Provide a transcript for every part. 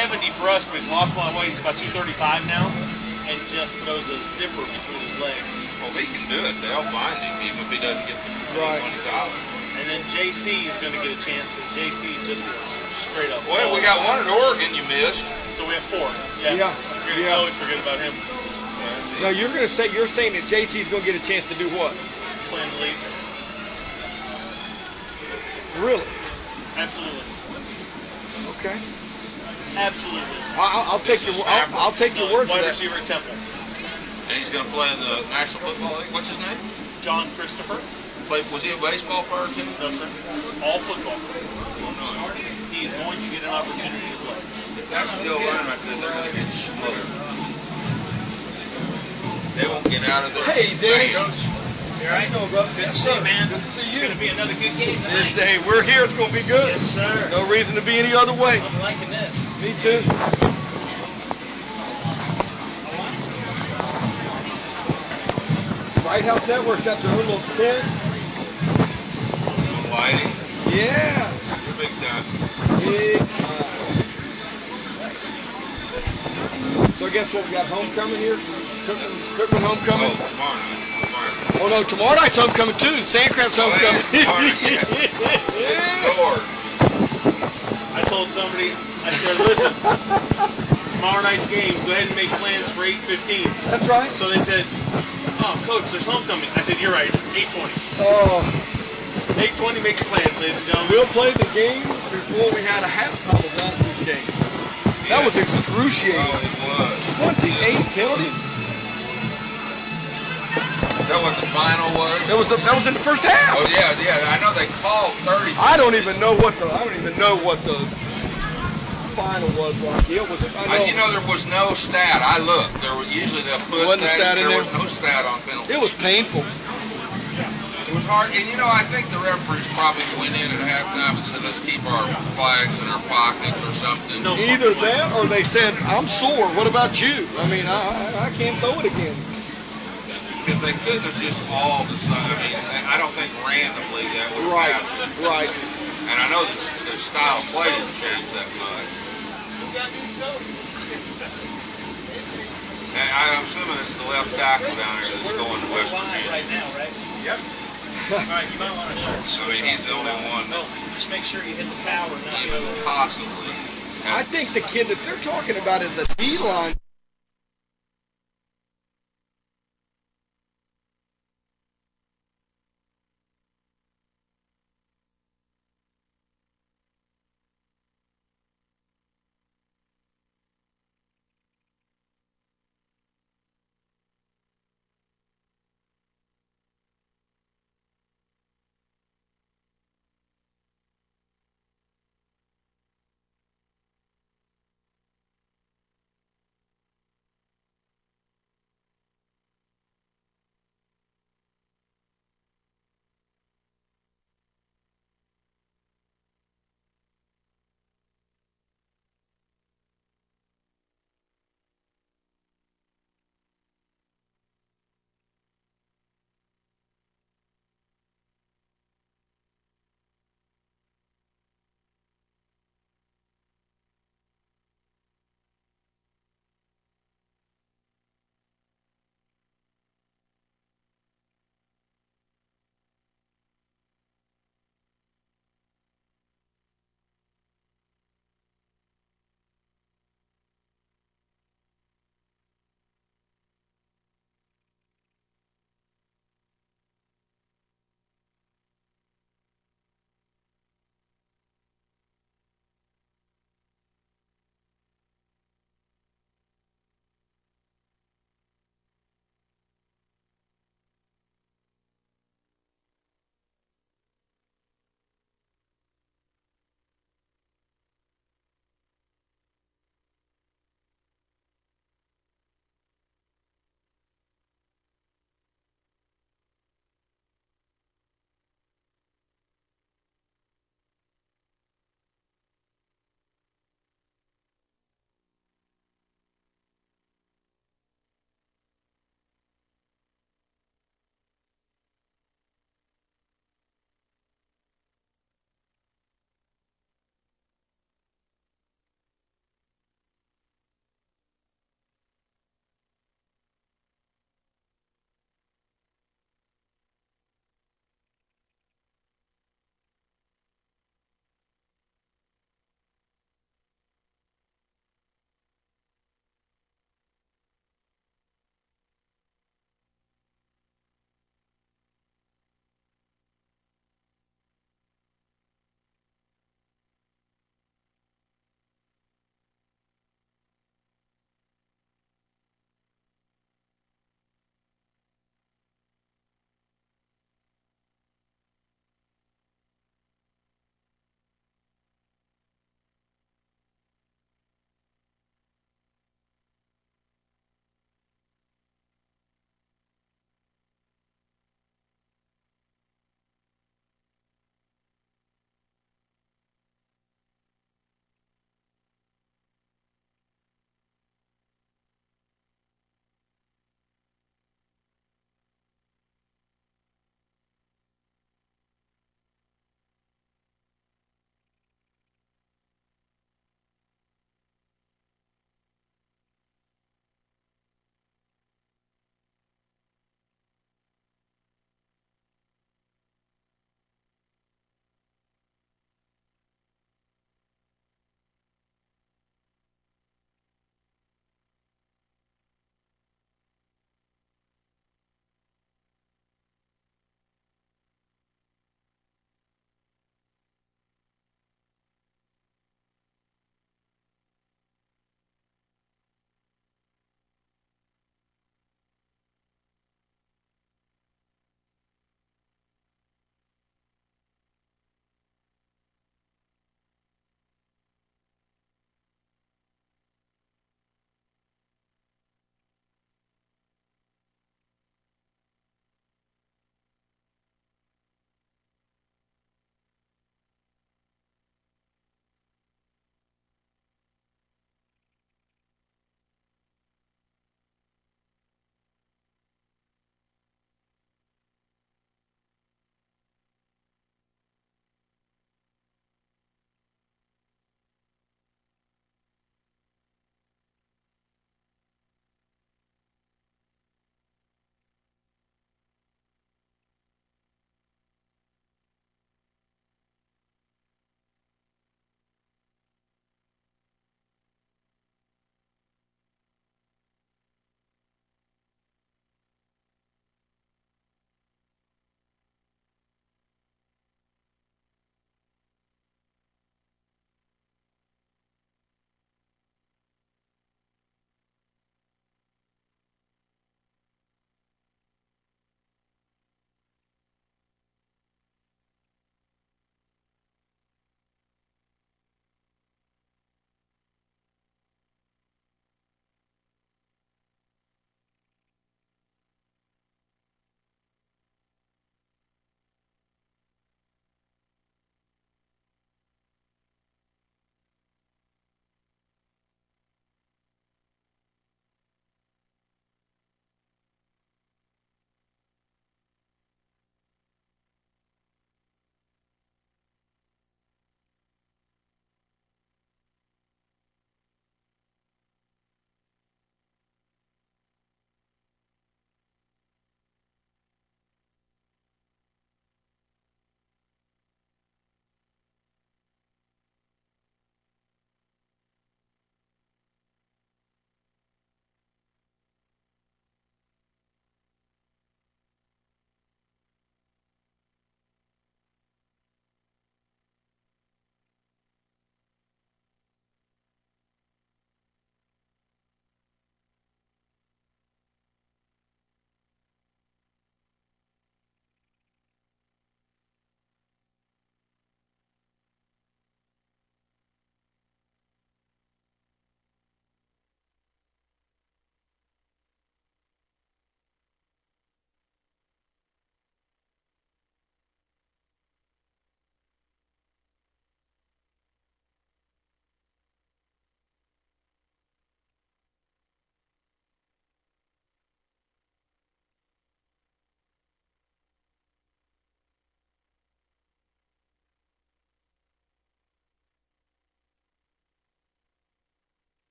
270 for us, but he's lost a lot of weight. He's about 235 now, and just throws a zipper between his legs. Well, he can do it. They'll find him, even if he doesn't get the money to college. And then JC is going to get a chance because JC is just a straight up. Well, we got one at Oregon you missed. So we have 4. Yeah. I always forget about him. No, you're saying that JC's going to get a chance to do what? Play in the league. Really? Absolutely. Okay. Absolutely. I'll take your word for that. Wide receiver at Temple. And he's going to play in the National Football League. What's his name? John Christopher. Was he a baseball player too? No, sir. All football. He's going to get an opportunity to play. If that's the O line right there, they're going to get smoked. They won't get out of there. Hey, Dave. You all right? Good to see you, man. Good to see you. It's going to be another good game tonight. Hey, we're here. It's going to be good. Yes, sir. No reason to be any other way. I'm liking this. Me too. White House Network's got their own little tent. Lighting. Yeah. You're big time. Big time. So guess what? We got homecoming here. Cookman homecoming. Oh, tomorrow night. Oh no, tomorrow night's homecoming too. Sandcraft's homecoming. Lord. I told somebody, I said, listen, tomorrow night's game, go ahead and make plans for 8:15. That's right. So they said, oh, Coach, there's homecoming. I said, you're right, 8:20. Oh. 8:20, make your plans, ladies and gentlemen. We'll play the game before we had a halftime of last week's game. That was excruciating. Oh, it was. 28 penalties. Is that what the final was? That was in the first half. Oh yeah. I know they called 30. I don't even know what the final was, Rocky. It was. You know there was no stat. I looked. Usually they'll put wasn't a stat in there. There was no stat on penalty. It was painful. It was hard, and I think the referees probably went in at halftime and said, let's keep our flags in our pockets or something. No. Either that or they said, I'm sore, what about you? I mean, I can't throw it again. Because they couldn't have just all decided. I mean, I don't think randomly that would have happened. Right. And I know that the style of play didn't change that much. And I'm assuming it's the left tackle down there that's going to West Virginia. Right now, right? Yep. All right, you might want to show. I mean, he's the only one that Just make sure you hit the power, not even possibly. I think the kid that they're talking about is a D-line.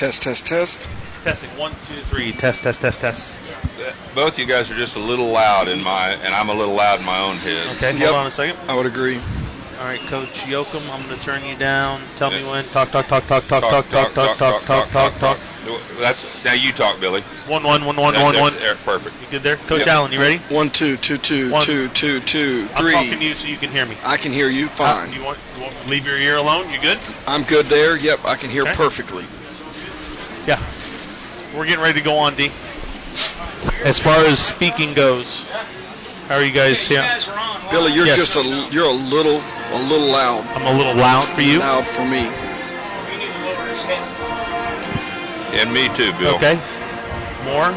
Test. Testing. 1, 2, 3. Test. Both you guys are just a little loud and I'm a little loud in my own head. Okay, hold on a second. I would agree. All right, Coach Yoakum, I'm going to turn you down. Tell me when. Talk. That's now you talk, Billy. 1, 1. There, perfect. You good there, Coach Allen? You ready? 1, 2, 2, 2, 2, 2, 2, 3. I'm talking to you so you can hear me. I can hear you fine. You want to leave your ear alone? You good? I'm good there. Yep, I can hear perfectly. Yeah. We're getting ready to go on, D. As far as speaking goes, how are you guys? Yeah. Billy, you're just you're a little loud. I'm a little loud for you. Loud for me. And me too, Bill. Okay. More.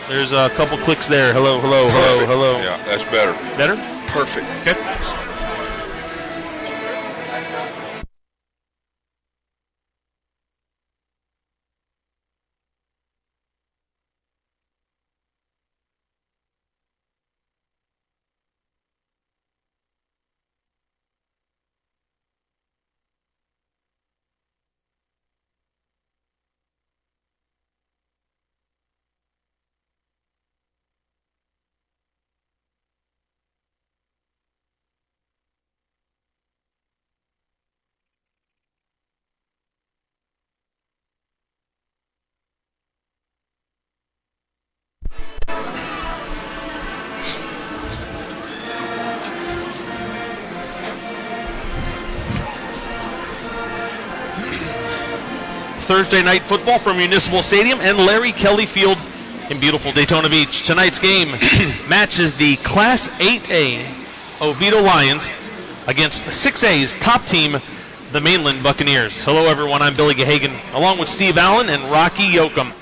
There's a couple clicks there. Hello. Yeah, that's better. Better? Perfect. Okay. Thursday night football from Municipal Stadium and Larry Kelly Field in beautiful Daytona Beach. Tonight's game matches the Class 8A Oviedo Lions against 6A's top team, the Mainland Buccaneers. Hello, everyone. I'm Billy Gahagan, along with Steve Allen and Rocky Yoakum.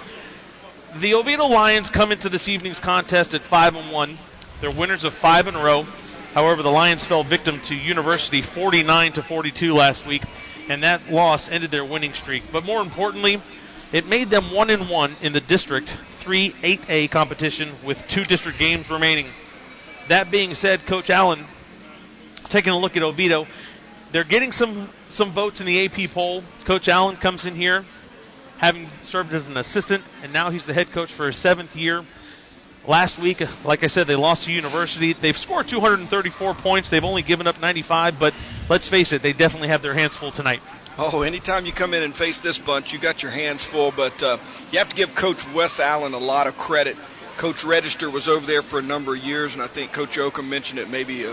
The Oviedo Lions come into this evening's contest at 5-1. They're winners of 5 in a row. However, the Lions fell victim to University 49-42 last week, and that loss ended their winning streak. But more importantly, it made them 1-1 in the District 3 8A competition with 2 district games remaining. That being said, Coach Allen, taking a look at Oviedo, they're getting some votes in the AP poll. Coach Allen comes in here having served as an assistant, and now he's the head coach for his 7th year. Last week, like I said, they lost to University. They've scored 234 points. They've only given up 95, but let's face it, they definitely have their hands full tonight. Oh, anytime you come in and face this bunch, you got your hands full, but you have to give Coach Wes Allen a lot of credit. Coach Register was over there for a number of years, and I think Coach Yoakum mentioned it. Maybe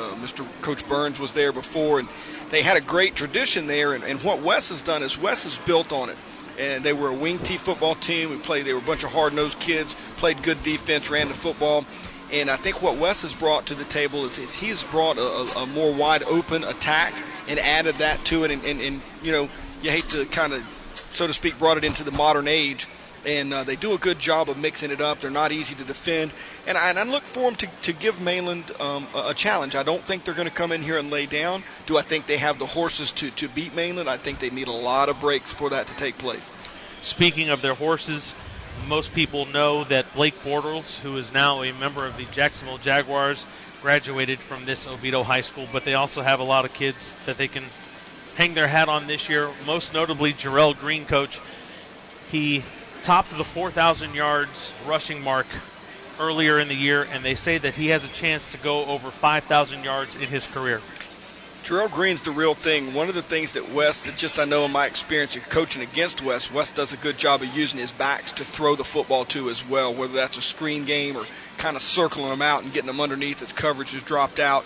Coach Burns was there before, and they had a great tradition there, and what Wes has done is Wes has built on it. And they were a wing T football team. They were a bunch of hard-nosed kids, played good defense, ran the football. And I think what Wes has brought to the table is he's brought a more wide-open attack and added that to it. And you know, you hate to kind of, so to speak, brought it into the modern age. And they do a good job of mixing it up. They're not easy to defend. And I look for them to give Mainland a challenge. I don't think they're going to come in here and lay down. Do I think they have the horses to beat Mainland? I think they need a lot of breaks for that to take place. Speaking of their horses, most people know that Blake Bortles, who is now a member of the Jacksonville Jaguars, graduated from this Oviedo High School. But they also have a lot of kids that they can hang their hat on this year, most notably Jarrell Green, coach. He topped the 4,000 yards rushing mark earlier in the year, and they say that he has a chance to go over 5,000 yards in his career. Jarrell Green's the real thing. One of the things that Wes, that just I know in my experience of coaching against Wes does a good job of using his backs to throw the football to as well, whether that's a screen game or kind of circling them out and getting them underneath as coverage has dropped out.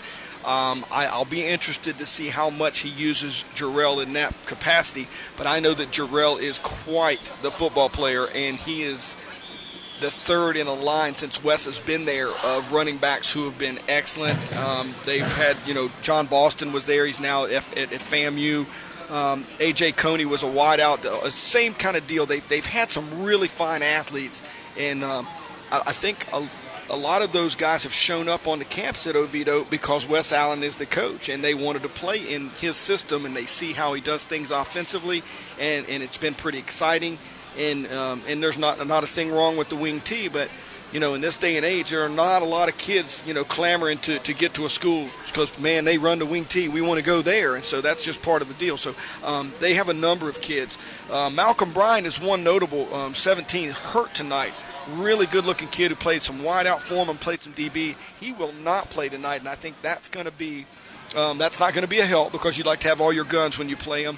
I'll be interested to see how much he uses Jarrell in that capacity, but I know that Jarrell is quite the football player, and he is the third in a line since Wes has been there of running backs who have been excellent. They've had, John Boston was there. He's now at FAMU. A.J. Coney was a wideout. Same kind of deal. They've had some really fine athletes, and I think a lot of those guys have shown up on the campus at Oviedo because Wes Allen is the coach, and they wanted to play in his system, and they see how he does things offensively, and it's been pretty exciting. And there's not a thing wrong with the wing T, but In this day and age, there are not a lot of kids, clamoring to get to a school because, man, they run to Wing T. We want to go there, and so that's just part of the deal. So they have a number of kids. Malcolm Bryan is one notable, 17, hurt tonight. Really good-looking kid who played some wide-out for him and played some DB. He will not play tonight, and I think that's going to be that's not going to be a help because you'd like to have all your guns when you play them.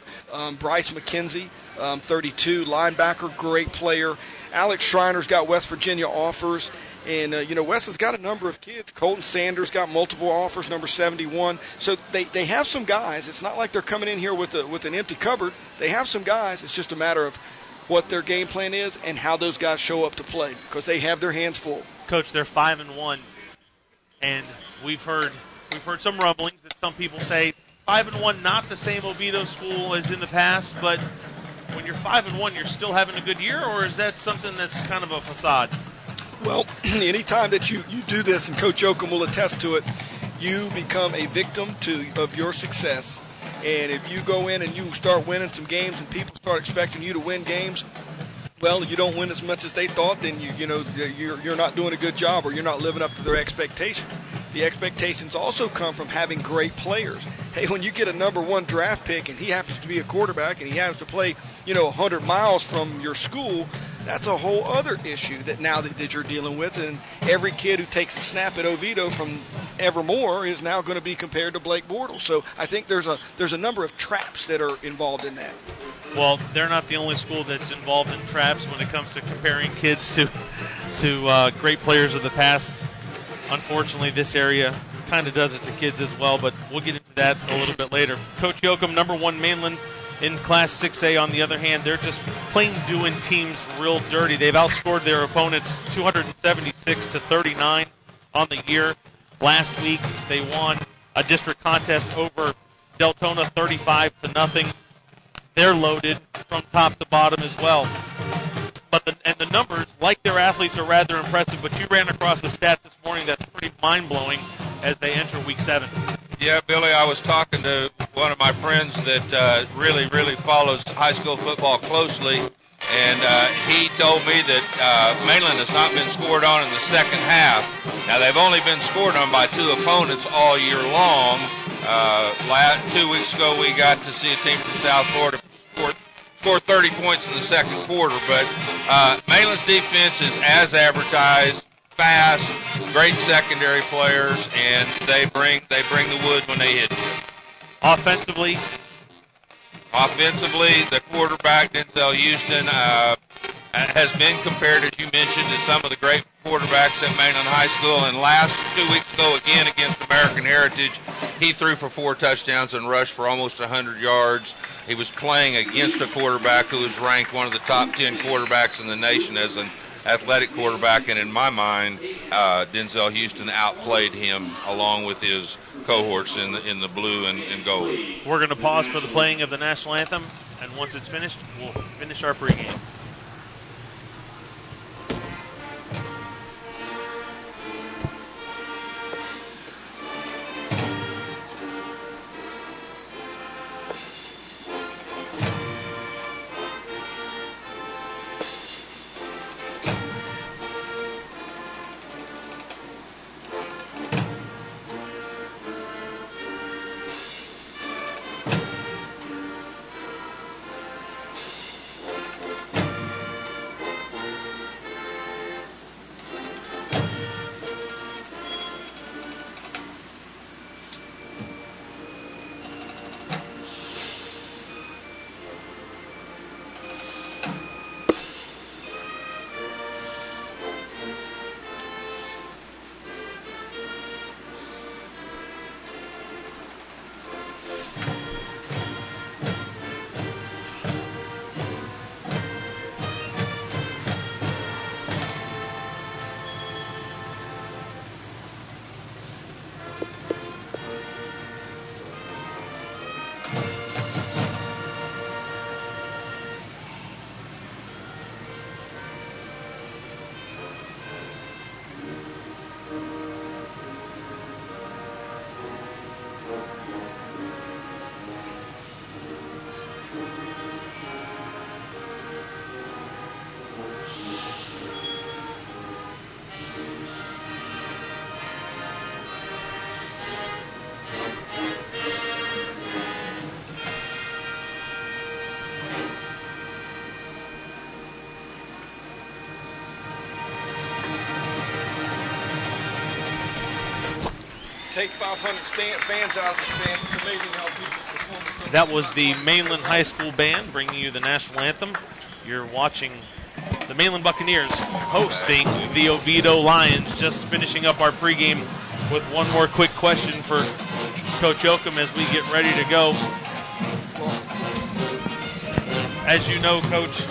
Bryce McKenzie, 32, linebacker, great player. Alex Schreiner's got West Virginia offers. And, West has got a number of kids. Colton Sanders got multiple offers, number 71. So they have some guys. It's not like they're coming in here with an empty cupboard. They have some guys. It's just a matter of what their game plan is and how those guys show up to play because they have their hands full. Coach, they're 5-1, and we've heard some rumblings that some people say 5-1, not the same Oviedo school as in the past, but when you're 5-1, you're still having a good year, or is that something that's kind of a facade? Well, anytime that you do this, and Coach Yoakum will attest to it, you become a victim of your success. And if you go in and you start winning some games and people start expecting you to win games, well, you don't win as much as they thought, then you're not doing a good job or you're not living up to their expectations. The expectations also come from having great players. Hey, when you get a number 1 draft pick and he happens to be a quarterback and he happens to play, 100 miles from your school, that's a whole other issue that you're dealing with. And every kid who takes a snap at Oviedo from Evermore is now going to be compared to Blake Bortles. So I think there's a number of traps that are involved in that. Well, they're not the only school that's involved in traps when it comes to comparing kids to great players of the past. Unfortunately, this area kind of does it to kids as well, but we'll get into that a little bit later. Coach Yoakum, number 1 Mainland in Class 6A, on the other hand, they're just plain doing teams real dirty. They've outscored their opponents 276-39 on the year. Last week, they won a district contest over Deltona 35-0. They're loaded from top to bottom as well. But the numbers, like their athletes, are rather impressive. But you ran across a stat this morning that's pretty mind-blowing as they enter Week 7. Yeah, Billy, I was talking to one of my friends that really follows high school football closely, and he told me that Mainland has not been scored on in the second half. Now, they've only been scored on by 2 opponents all year long. 2 weeks ago, we got to see a team from South Florida score 30 points in the second quarter, but Mainland's defense is as advertised, fast, great secondary players, and they bring the wood when they hit you. Offensively, the quarterback, Denzel Houston, has been compared, as you mentioned, to some of the great quarterbacks at Mainland High School. And last 2 weeks ago, again against American Heritage, he threw for 4 touchdowns and rushed for almost 100 yards. He was playing against a quarterback who was ranked one of the top 10 quarterbacks in the nation as an athletic quarterback, and in my mind, Denzel Houston outplayed him along with his cohorts in the blue and gold. We're going to pause for the playing of the national anthem, and once it's finished, we'll finish our pregame. take 500 fans out of the stand. It's amazing how people perform. That was the Mainland High School Band bringing you the national anthem. You're watching the Mainland Buccaneers hosting the Oviedo Lions. Just finishing up our pregame with one more quick question for Coach Yoakum as we get ready to go. As you know, Coach,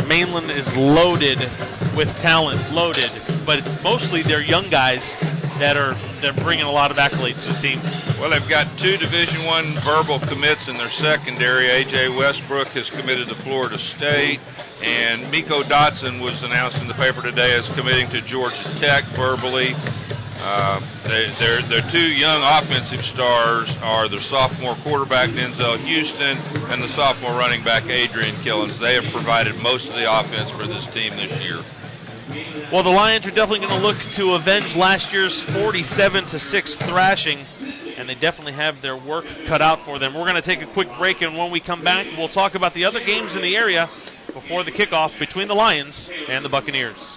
Mainland is loaded with talent, but it's mostly their young guys they're bringing a lot of accolades to the team. Well, they've got 2 Division I verbal commits in their secondary. A.J. Westbrook has committed to Florida State, and Miko Dotson was announced in the paper today as committing to Georgia Tech verbally. Their 2 young offensive stars are the sophomore quarterback Denzel Houston and the sophomore running back Adrian Killens. They have provided most of the offense for this team this year. Well, the Lions are definitely going to look to avenge last year's 47-6 thrashing, and they definitely have their work cut out for them. We're going to take a quick break, and when we come back, we'll talk about the other games in the area before the kickoff between the Lions and the Buccaneers.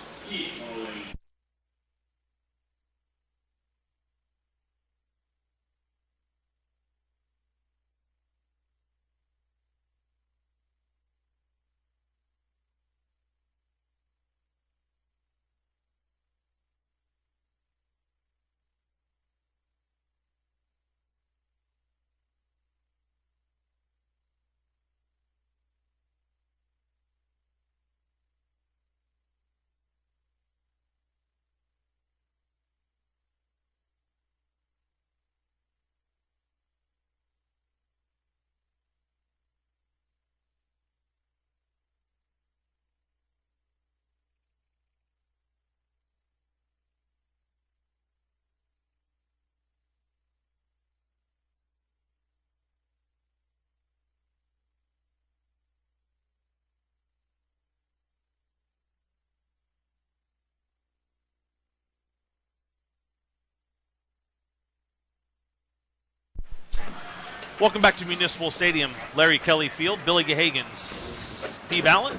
Welcome back to Municipal Stadium. Larry Kelly Field, Billy Gahagan, Steve Allen,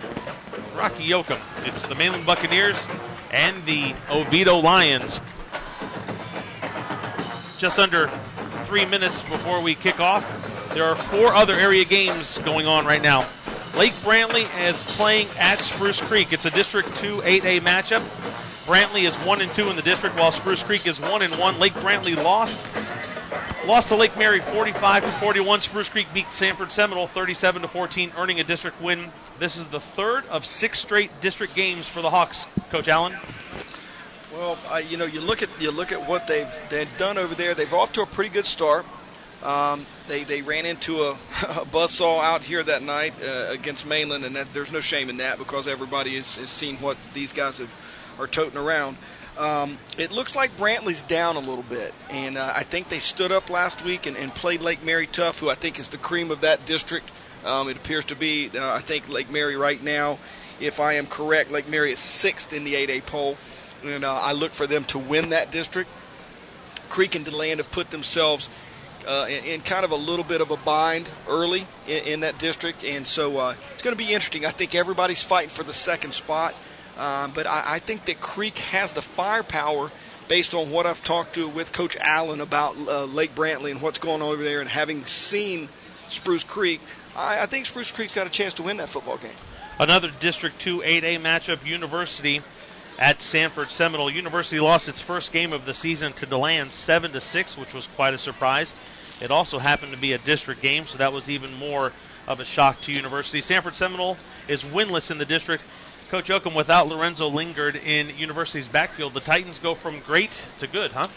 Rocky Yoakum. It's the Mainland Buccaneers and the Oviedo Lions. Just under 3 minutes before we kick off, there are 4 other area games going on right now. Lake Brantley is playing at Spruce Creek. It's a District 2 8A matchup. Brantley is 1-2 in the district, while Spruce Creek is 1-1. Lake Brantley lost to Lake Mary 45-41. Spruce Creek beat Sanford Seminole 37-14, earning a district win. This is the 3rd of 6 straight district games for the Hawks. Coach Allen. Well, you look at what they've done over there. They've off to a pretty good start. They ran into a buzzsaw out here that night against Mainland, and there's no shame in that because everybody has seen what these guys are toting around. It looks like Brantley's down a little bit, and I think they stood up last week and played Lake Mary tough, who I think is the cream of that district. It appears to be, I think Lake Mary right now, if I am correct, Lake Mary is 6th in the 8A poll, and I look for them to win that district. Creek and DeLand have put themselves in kind of a little bit of a bind early in that district, and so it's going to be interesting. I think everybody's fighting for the second spot. But I think that Creek has the firepower based on what I've talked to with Coach Allen about Lake Brantley and what's going on over there, and having seen Spruce Creek, I think Spruce Creek's got a chance to win that football game. Another District 2 8A matchup, University at Sanford Seminole. University lost its first game of the season to DeLand 7-6, which was quite a surprise. It also happened to be a district game, so that was even more of a shock to University. Sanford Seminole is winless in the district. Coach Yoakum, without Lorenzo Lingard in University's backfield, the Titans go from great to good, huh?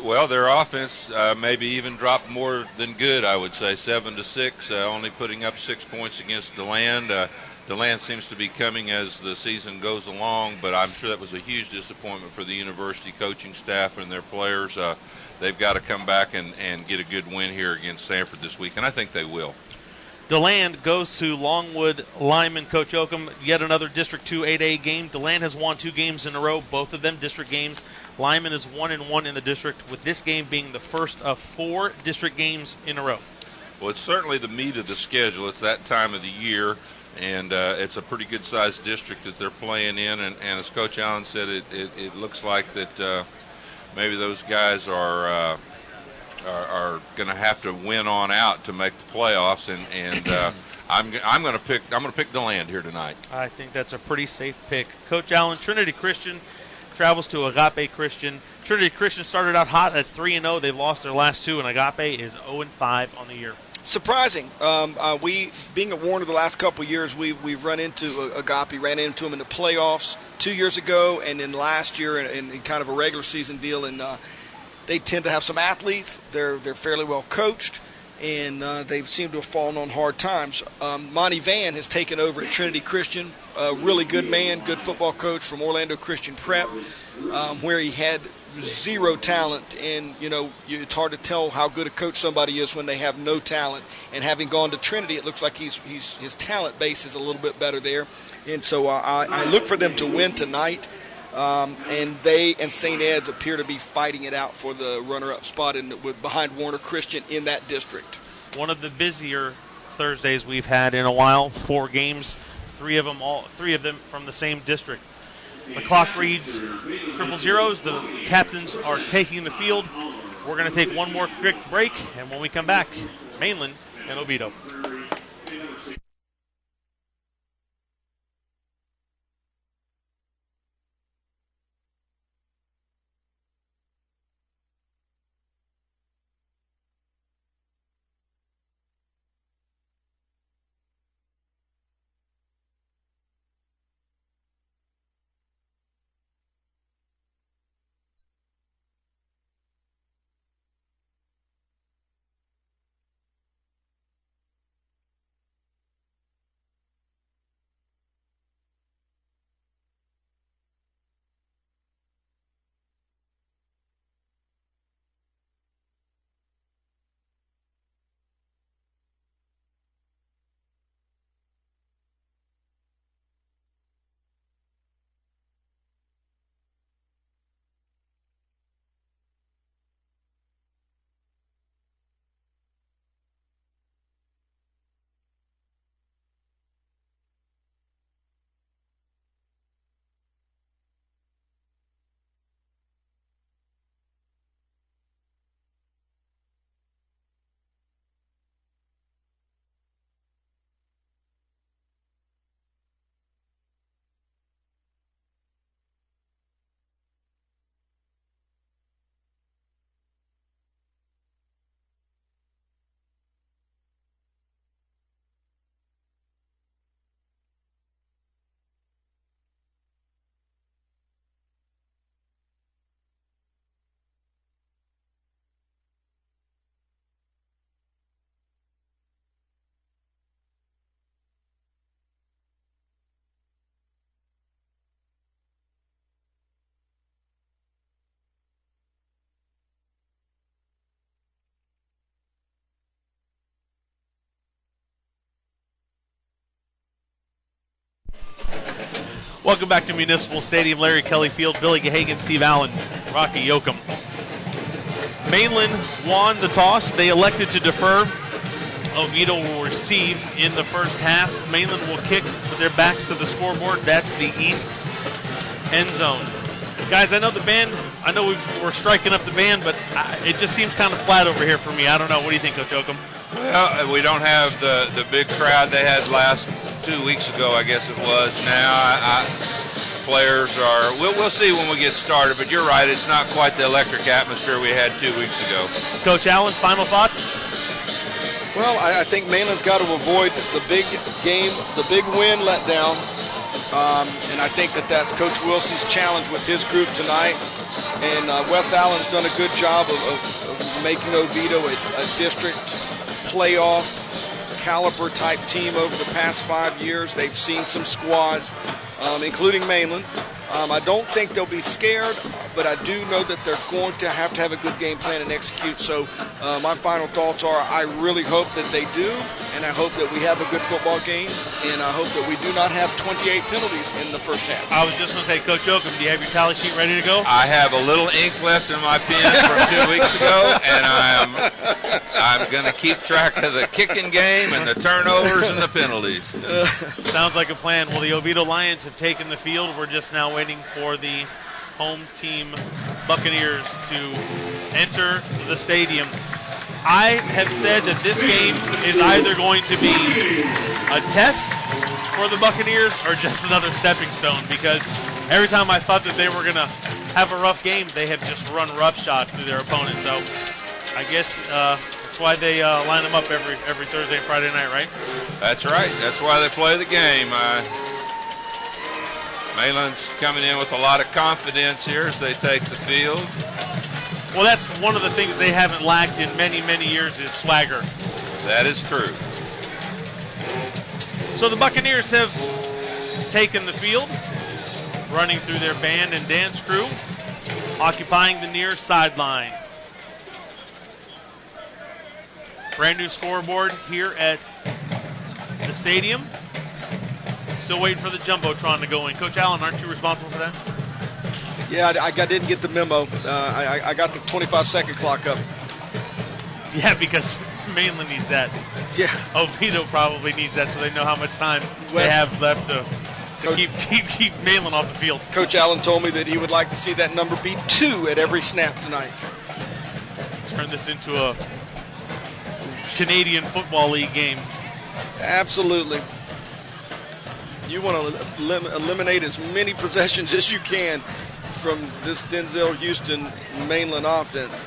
Well, their offense maybe even dropped more than good, I would say, 7-6, only putting up 6 points against DeLand. DeLand seems to be coming as the season goes along, but I'm sure that was a huge disappointment for the University coaching staff and their players. They've got to come back and get a good win here against Sanford this week, and I think they will. DeLand goes to Longwood Lyman. Coach Yoakum, yet another District 2 8A game. DeLand has won 2 games in a row, both of them district games. Lyman is 1-1 in the district, with this game being the first of 4 district games in a row. Well, it's certainly the meat of the schedule. It's that time of the year, and it's a pretty good-sized district that they're playing in. And as Coach Allen said, it looks like that maybe those guys are are going to have to win on out to make the playoffs, and I'm going to pick DeLand here tonight. I think that's a pretty safe pick. Coach Allen, Trinity Christian travels to Agape Christian. Trinity Christian started out hot at 3-0. They lost their last two, and Agape is 0-5 on the year. Surprising. We, being at Warner the last couple of years, we've run into Agape, ran into them in the playoffs 2 years ago, and then last year in kind of a regular season deal. And they tend to have some athletes. They're fairly well coached, and they seem to have fallen on hard times. Monty Van has taken over at Trinity Christian. A really good man, good football coach from Orlando Christian Prep, where he had zero talent, and it's hard to tell how good a coach somebody is when they have no talent. And having gone to Trinity, it looks like his talent base is a little bit better there, and so I look for them to win tonight. And they and St. Ed's appear to be fighting it out for the runner-up spot behind Warner Christian in that district. One of the busier Thursdays we've had in a while. 4 games, three of them from the same district. The clock reads 0-0. The captains are taking the field. We're going to take one more quick break, and when we come back, Mainland and Oviedo. Welcome back to Municipal Stadium. Larry Kelly Field, Billy Gahagan, Steve Allen, Rocky Yoakum. Mainland won the toss. They elected to defer. Oviedo will receive in the first half. Mainland will kick with their backs to the scoreboard. That's the east end zone. Guys, I know the band, we're striking up the band, but it just seems kind of flat over here for me. I don't know. What do you think, Coach Yoakum? Well, we don't have the big crowd they had last 2 weeks ago, I guess it was. Now, players are, we'll see when we get started, but you're right, it's not quite the electric atmosphere we had 2 weeks ago. Coach Allen, final thoughts? Well, I think Mainland's got to avoid the big game, the big win letdown, and I think that's Coach Wilson's challenge with his group tonight. And Wes Allen's done a good job of making Oviedo a district playoff caliber type team over the past 5 years. They've seen some squads, including Mainland. I don't think they'll be scared, but I do know that they're going to have a good game plan and execute. So my final thoughts are I really hope that they do, and I hope that we have a good football game, and I hope that we do not have 28 penalties in the first half. I was just going to say, Coach Yoakum, do you have your tally sheet ready to go? I have a little ink left in my pen from 2 weeks ago, and I'm going to keep track of the kicking game and the turnovers and the penalties. Sounds like a plan. Well, the Oviedo Lions have taken the field. We're just now waiting for the home team Buccaneers to enter the stadium. I have said that this game is either going to be a test for the Buccaneers or just another stepping stone, because every time I thought that they were going to have a rough game, they have just run roughshod through their opponent. So I guess that's why they line them up every Thursday and Friday night, right? That's right. That's why they play the game. Mainland's coming in with a lot of confidence here as they take the field. Well, that's one of the things they haven't lacked in many, many years is swagger. That is true. So the Buccaneers have taken the field, running through their band and dance crew, occupying the near sideline. Brand new scoreboard here at the stadium. Still waiting for the Jumbotron to go in. Coach Allen, aren't you responsible for that? Yeah, I didn't get the memo. I got the 25-second clock up. Yeah, because Mainland needs that. Yeah. Oviedo probably needs that so they know how much time they have left to keep Mainland off the field. Coach Allen told me that he would like to see that number be 2 at every snap tonight. Let's turn this into a Canadian Football League game. Absolutely. You want to eliminate as many possessions as you can from this Denzel Houston Mainland offense.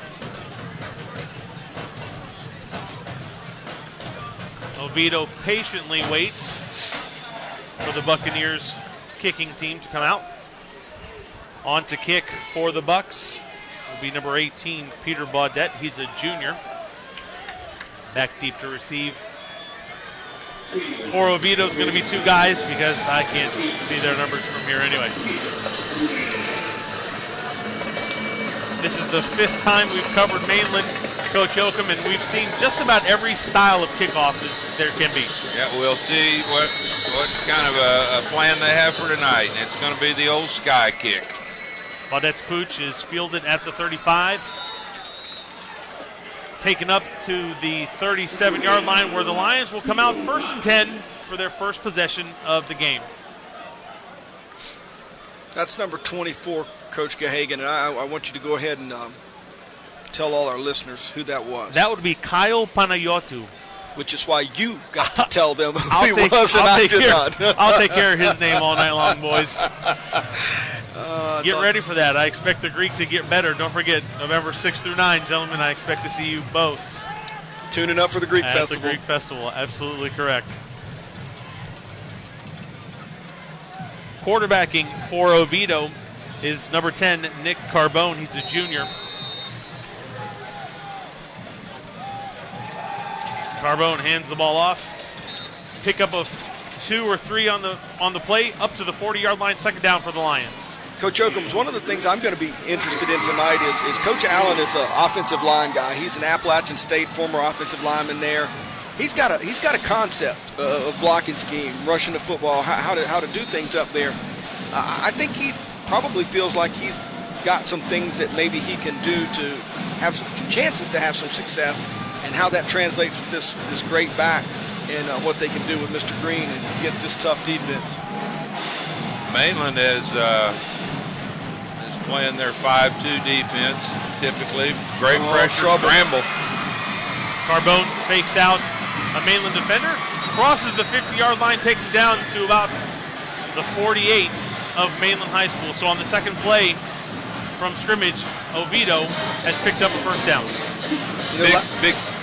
Oviedo patiently waits for the Buccaneers kicking team to come out. On to kick for the Bucks will be number 18, Peter Baudette. He's a junior. Back deep to receive. For Oviedo is going to be 2 guys because I can't see their numbers from here anyway. This is the 5th time we've covered Mainland, Coach Oakham, and we've seen just about every style of kickoff as there can be. Yeah, we'll see what kind of a plan they have for tonight. And it's going to be the old sky kick. Baudette's pooch is fielded at the 35. Taken up to the 37-yard line where the Lions will come out 1st and 10 for their first possession of the game. That's number 24, Coach Gahagan, and I want you to go ahead and tell all our listeners who that was. That would be Kyle Panayotou. Which is why you got to tell them who he was, and I did not. I'll take care of his name all night long, boys. Get ready for that. I expect the Greek to get better. Don't forget, November 6th through 9, gentlemen, I expect to see you both. Tuning up for the Greek Festival. That's the Greek Festival. Absolutely correct. Quarterbacking for Oviedo is number 10, Nick Carbone. He's a junior. Carbone hands the ball off. Pickup of 2 or 3 on the play, up to the 40-yard line, 2nd down for the Lions. Coach Oakham's, one of the things I'm going to be interested in tonight is Coach Allen is an offensive line guy. He's an Appalachian State former offensive lineman there. He's got a concept of blocking scheme, rushing the football, how to do things up there. I think he probably feels like he's got some things that maybe he can do to have some chances to have some success, and how that translates with this great back and what they can do with Mr. Green and against this tough defense. Mainland is playing their 5-2 defense, typically. Great pressure, scramble. Carbone fakes out a Mainland defender, crosses the 50-yard line, takes it down to about the 48 of Mainland High School. So on the second play from scrimmage, Oviedo has picked up a 1st down.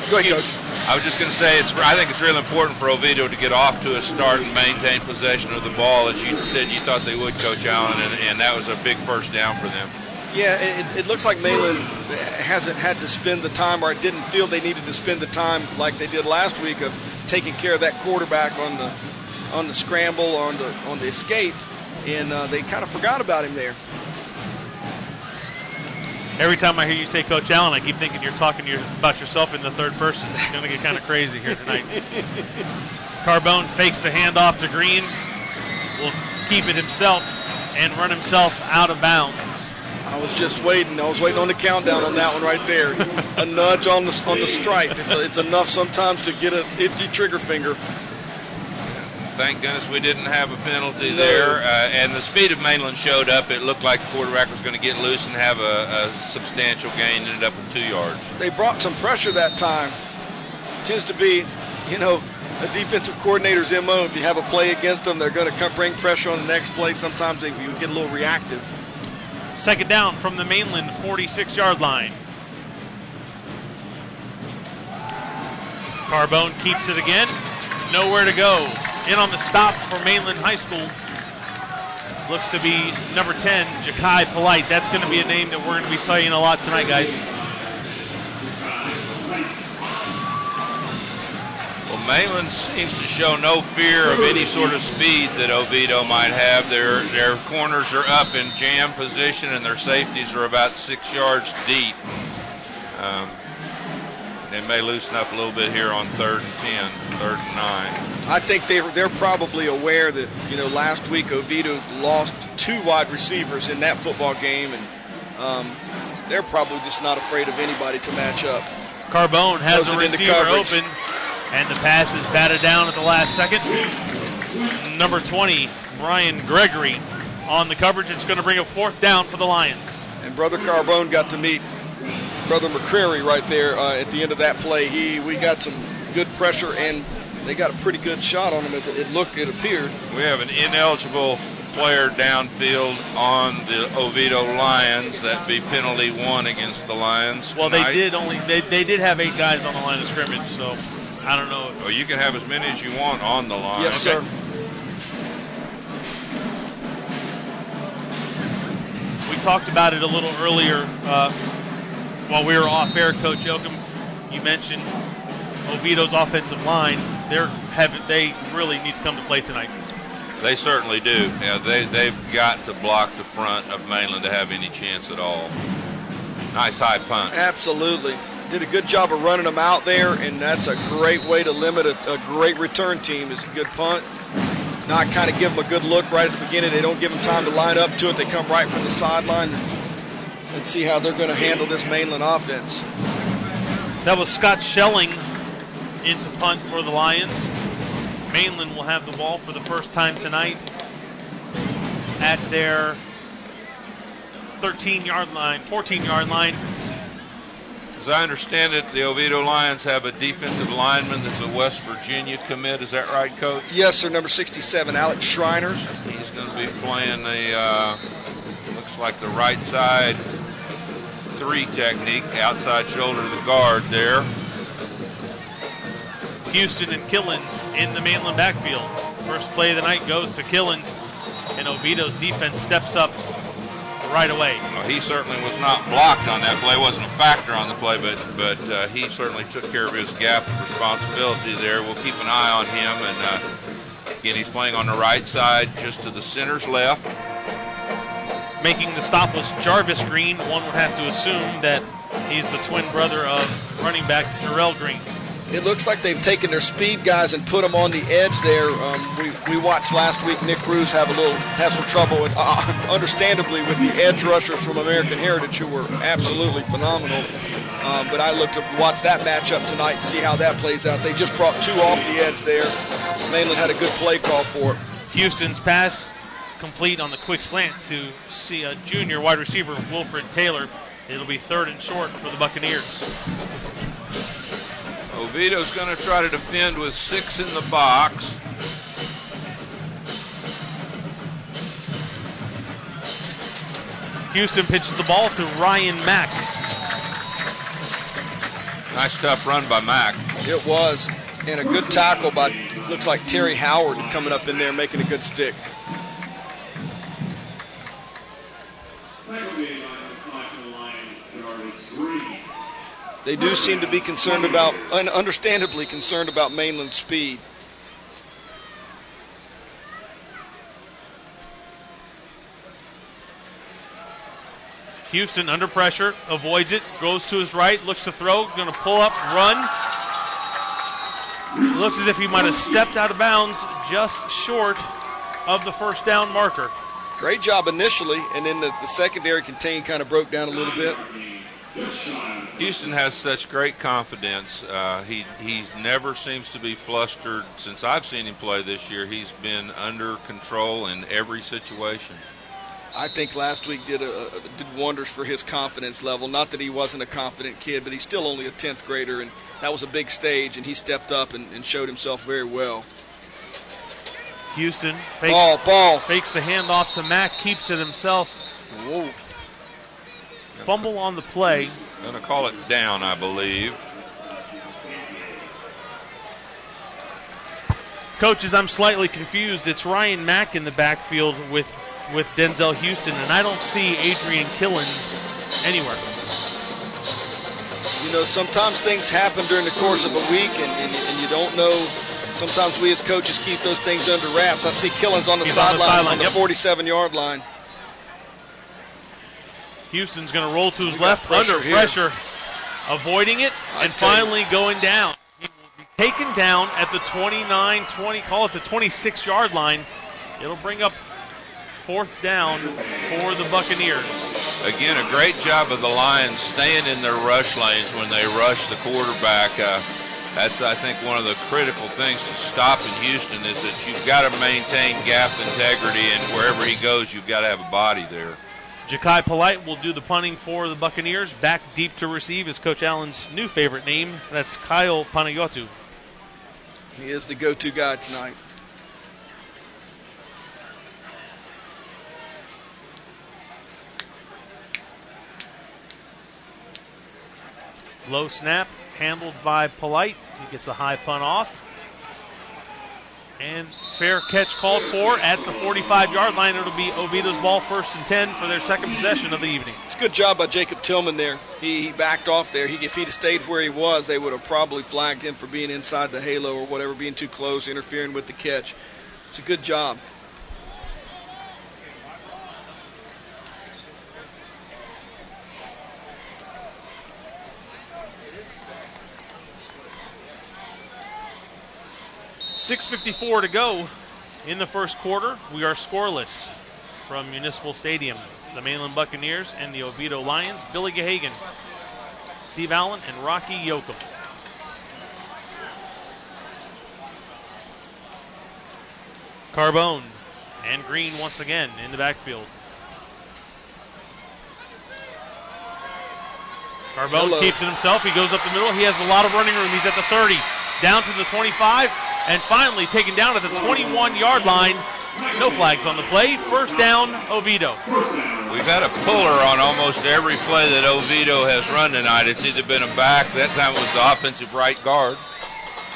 Go ahead, Coach. I was just going to say, I think it's really important for Oviedo to get off to a start and maintain possession of the ball. As you said, you thought they would, Coach Allen, and that was a big 1st down for them. Yeah, it looks like Mainland hasn't had to spend the time, or didn't feel they needed to spend the time like they did last week of taking care of that quarterback on the scramble or on the escape, and they kind of forgot about him there. Every time I hear you say Coach Allen, I keep thinking you're talking about yourself in the 3rd person. It's going to get kind of crazy here tonight. Carbone fakes the handoff to Green, will keep it himself and run himself out of bounds. I was just waiting. I was waiting on the countdown on that one right there. A nudge on the stripe. It's enough sometimes to get an itchy trigger finger. Thank goodness we didn't have a penalty there. And the speed of Mainland showed up. It looked like the quarterback was going to get loose and have a substantial gain. Ended up with 2 yards. They brought some pressure that time. Tends to be, a defensive coordinator's MO. If you have a play against them, they're going to bring pressure on the next play. Sometimes you get a little reactive. Second down from the Mainland 46-yard line. Carbone keeps it again. Nowhere to go. In on the stop for Mainland High School. Looks to be number 10, Ja'Kai Polite. That's going to be a name that we're going to be saying a lot tonight, guys. Well, Mainland seems to show no fear of any sort of speed that Oviedo might have. Their corners are up in jam position, and their safeties are about 6 yards deep. They may loosen up a little bit here on 3rd and 10, 3rd and 9. I think they're probably aware that, last week Oviedo lost 2 wide receivers in that football game, and they're probably just not afraid of anybody to match up. Carbone has the receiver open, and the pass is batted down at the last second. Number 20, Brian Gregory on the coverage. It's going to bring a 4th down for the Lions. And Brother Carbone got to meet Brother McCreary right there at the end of that play. We got some good pressure, and they got a pretty good shot on him as it appeared. We have an ineligible player downfield on the Oviedo Lions. That'd be penalty 1 against the Lions. Well, tonight. they did have 8 guys on the line of scrimmage, so I don't know. Well, you can have as many as you want on the line. Yes, sir. We talked about it a little earlier while we were off air. Coach Yoakum, you mentioned Oviedo's offensive line. They really need to come to play tonight. They certainly do. Yeah, they've got to block the front of Mainland to have any chance at all. Nice high punt. Absolutely. Did a good job of running them out there, and that's a great way to limit a great return team is a good punt. Not kind of give them a good look right at the beginning. They don't give them time to line up to it. They come right from the sideline. Let's see how they're going to handle this Mainland offense. That was Scott Schelling into punt for the Lions. Mainland will have the ball for the first time tonight at their 13-yard line, 14-yard line. As I understand it, the Oviedo Lions have a defensive lineman that's a West Virginia commit. Is that right, Coach? Yes, sir. Number 67, Alex Schreiner. He's going to be playing looks like the right side 3 technique, outside shoulder to the guard there. Houston and Killens in the Mainland backfield. First play of the night goes to Killens, and Oviedo's defense steps up right away. Well, he certainly was not blocked on that play. Wasn't a factor on the play, but he certainly took care of his gap of responsibility there. We'll keep an eye on him. And again, he's playing on the right side, just to the center's left. Making the stop was Jarvis Green. One would have to assume that he's the twin brother of running back Jarrell Green. It looks like they've taken their speed guys and put them on the edge there. We watched last week Nick Cruz have some trouble, understandably, with the edge rushers from American Heritage, who were absolutely phenomenal. But I watched that matchup tonight and see how that plays out. They just brought 2 off the edge there. Mainland had a good play call for it. Houston's pass complete on the quick slant to see a junior wide receiver, Wilfred Taylor. It'll be 3rd and short for the Buccaneers. Oviedo's going to try to defend with 6 in the box. Houston pitches the ball to Ryan Mack. Nice tough run by Mack. It was, and a good tackle by, looks like Terry Howard coming up in there making a good stick. They do seem to be concerned about, understandably concerned about Mainland's speed. Houston under pressure, avoids it, goes to his right, looks to throw, going to pull up, run. Looks as if he might have stepped out of bounds just short of the first down marker. Great job initially, and then the secondary contain kind of broke down a little bit. Houston has such great confidence. He never seems to be flustered. Since I've seen him play this year, he's been under control in every situation. I think last week did wonders for his confidence level. Not that he wasn't a confident kid, but he's still only a 10th grader, and that was a big stage, and he stepped up and showed himself very well. Houston fakes the handoff to Mack, keeps it himself. Whoa. Fumble on the play. Going to call it down, I believe. Coaches, I'm slightly confused. It's Ryan Mack in the backfield with Denzel Houston, and I don't see Adrian Killens anywhere. You know, sometimes things happen during the course of a week, and you don't know. Sometimes we as coaches keep those things under wraps. I see Killens on the sideline on the 47-yard line. Houston's going to roll to his left, under pressure, avoiding it, and finally going down. He will be taken down at the 29, 20, call it the 26-yard line. It'll bring up 4th down for the Buccaneers. Again, a great job of the Lions staying in their rush lanes when they rush the quarterback. That's, I think, one of the critical things to stop in Houston is that you've got to maintain gap integrity, and wherever he goes, you've got to have a body there. Ja'Kai Polite will do the punting for the Buccaneers. Back deep to receive is Coach Allen's new favorite name. That's Kyle Panayotu. He is the go-to guy tonight. Low snap, handled by Polite. He gets a high punt off. And fair catch called for at the 45-yard line. It'll be Oviedo's ball, 1st and 10 for their second possession of the evening. It's a good job by Jacob Tillman there. He backed off there. If he'd have stayed where he was, they would have probably flagged him for being inside the halo or whatever, being too close, interfering with the catch. It's a good job. .6:54 to go in the first quarter. We are scoreless from Municipal Stadium. It's the Mainland Buccaneers and the Oviedo Lions. Billy Gahagan, Steve Allen, and Rocky Yoakum. Carbone and Green once again in the backfield. Carbone keeps it himself. He goes up the middle. He has a lot of running room. He's at the 30, down to the 25, and finally taken down at the 21-yard line. No flags on the play. 1st down, Oviedo. We've had a puller on almost every play that Oviedo has run tonight. It's either been a back, that time it was the offensive right guard.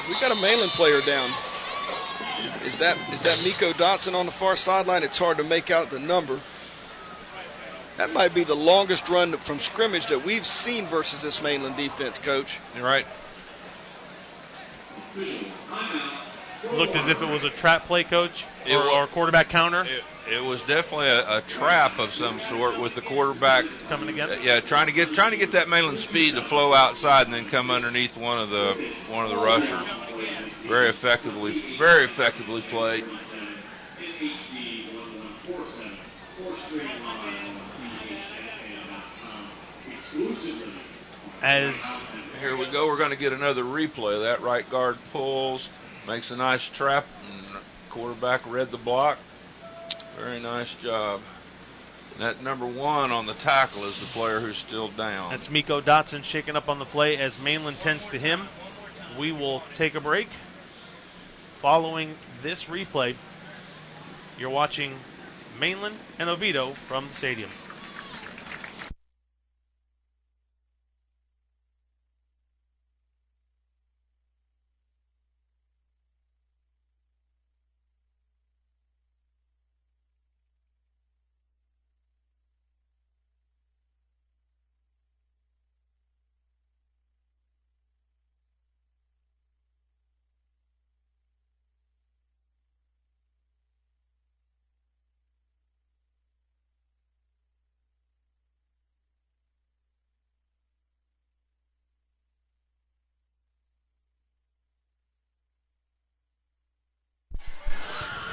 We've got a Mainland player down. Is that Miko Dotson on the far sideline? It's hard to make out the number. That might be the longest run from scrimmage that we've seen versus this Mainland defense, Coach. You're right. Looked as if it was a trap play, Coach, or quarterback counter. It was definitely a trap of some sort with the quarterback coming again. Trying to get that Mainland speed to flow outside and then come underneath one of the rushers. Very effectively played. As here we go, we're going to get another replay. That right guard pulls, makes a nice trap, and quarterback read the block. Very nice job. That number 1 on the tackle is the player who's still down. That's Miko Dotson shaking up on the play as Mainland tends to him. We will take a break. Following this replay, you're watching Mainland and Oviedo from the stadium.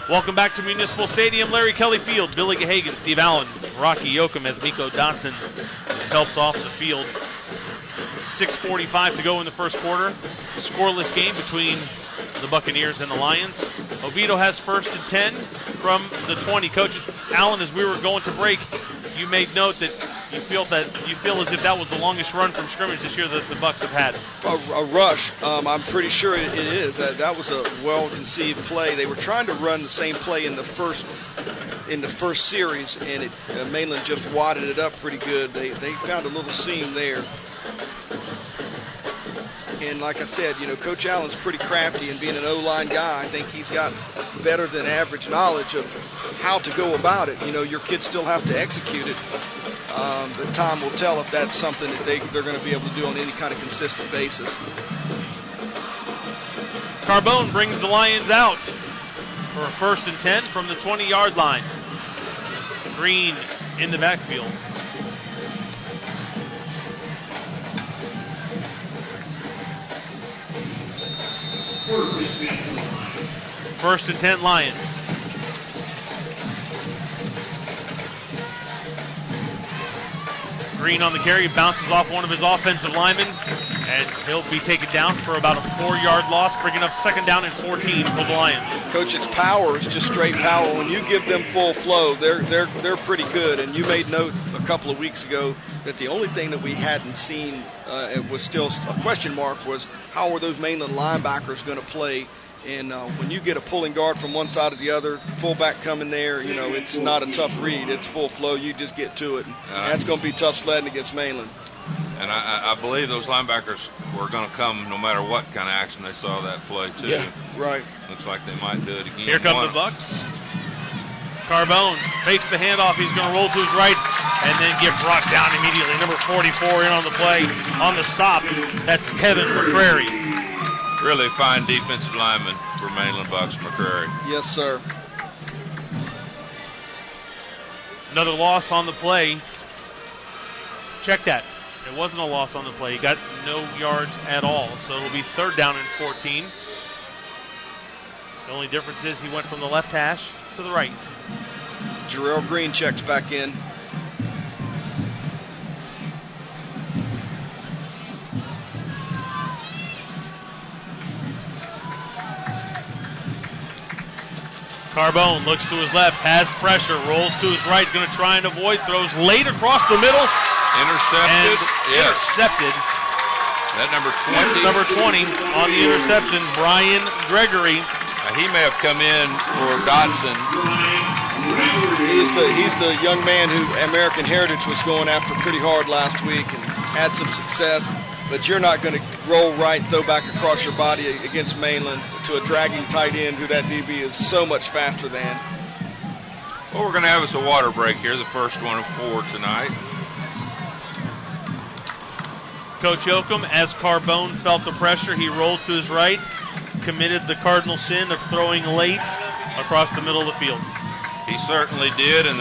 Welcome back to Municipal Stadium. Larry Kelly Field, Billy Gahagan, Steve Allen, Rocky Yoakum as Miko Dotson is helped off the field. 6:45 to go in the first quarter. Scoreless game between the Buccaneers and the Lions. Oviedo has 1st and 10 from the 20. Coach Allen, as we were going to break, you made note that you feel as if that was the longest run from scrimmage this year that the Bucs have had. A rush. I'm pretty sure it is. That was a well-conceived play. They were trying to run the same play in the first series, and Mainland just wadded it up pretty good. They found a little seam there. And like I said, Coach Allen's pretty crafty, and being an O-line guy, I think he's got better than average knowledge of how to go about it. Your kids still have to execute it, but time will tell if that's something that they're going to be able to do on any kind of consistent basis. Carbone brings the Lions out for a 1st and 10 from the 20-yard line. Green in the backfield. First and 10 Lions. Green on the carry, bounces off one of his offensive linemen, and he'll be taken down for about a 4-yard loss, bringing up 2nd down and 14 for the Lions. Coach, it's power. It's just straight power. When you give them full flow, they're pretty good. And you made note a couple of weeks ago that the only thing that we hadn't seen, it was still a question mark, was how were those Mainland linebackers going to play? And when you get a pulling guard from one side or the other, fullback coming there, it's not a tough read. It's full flow. You just get to it. And that's going to be tough sledding against Mainland. And I believe those linebackers were going to come no matter what kind of action they saw that play, too. Yeah, right. Looks like they might do it again. Here come the Bucs. Carbone fakes the handoff. He's going to roll to his right and then get brought down immediately. Number 44 in on the play. On the stop, that's Kevin McCrary. Really fine defensive lineman for Mainland Bucs, McCrary. Yes, sir. Another loss on the play. Check that. It wasn't a loss on the play. He got no yards at all, so it'll be 3rd down and 14. The only difference is he went from the left hash to the right. Jarrell Green checks back in. Carbone looks to his left, has pressure, rolls to his right, going to try and avoid, throws late across the middle. Intercepted. Yes. Intercepted. That number 20. That's number 20 on the interception, Brian Gregory. He may have come in for Dotson. He's the young man who American Heritage was going after pretty hard last week and had some success. But you're not going to roll right, throw back across your body against Mainland to a dragging tight end who that DB is so much faster than. Well, we're going to have us a water break here, the first one of 4 tonight. Coach Yoakum, as Carbone felt the pressure, he rolled to his right, committed the cardinal sin of throwing late across the middle of the field. He certainly did, and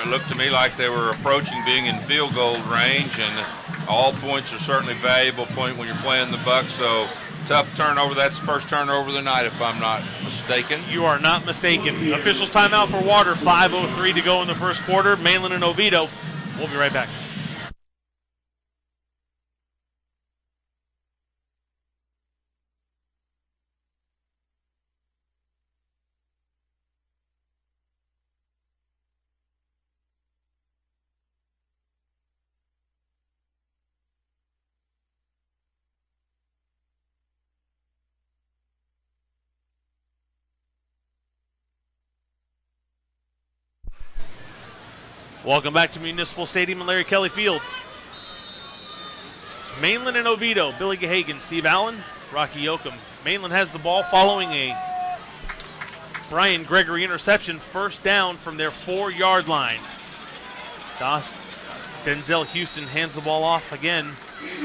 looked to me like they were approaching being in field goal range, and all points are certainly a valuable point when you're playing the Bucs, so tough turnover. That's the first turnover of the night, if I'm not mistaken. You are not mistaken. Officials timeout for water, 5:03 to go in the first quarter. Mainland and Oviedo. We'll be right back. Welcome back to Municipal Stadium and Larry Kelly Field. It's Mainland and Oviedo. Billy Gahagan, Steve Allen, Rocky Yoakum. Mainland has the ball following a Brian Gregory interception. 1st down from their 4-yard line. Denzel Houston hands the ball off again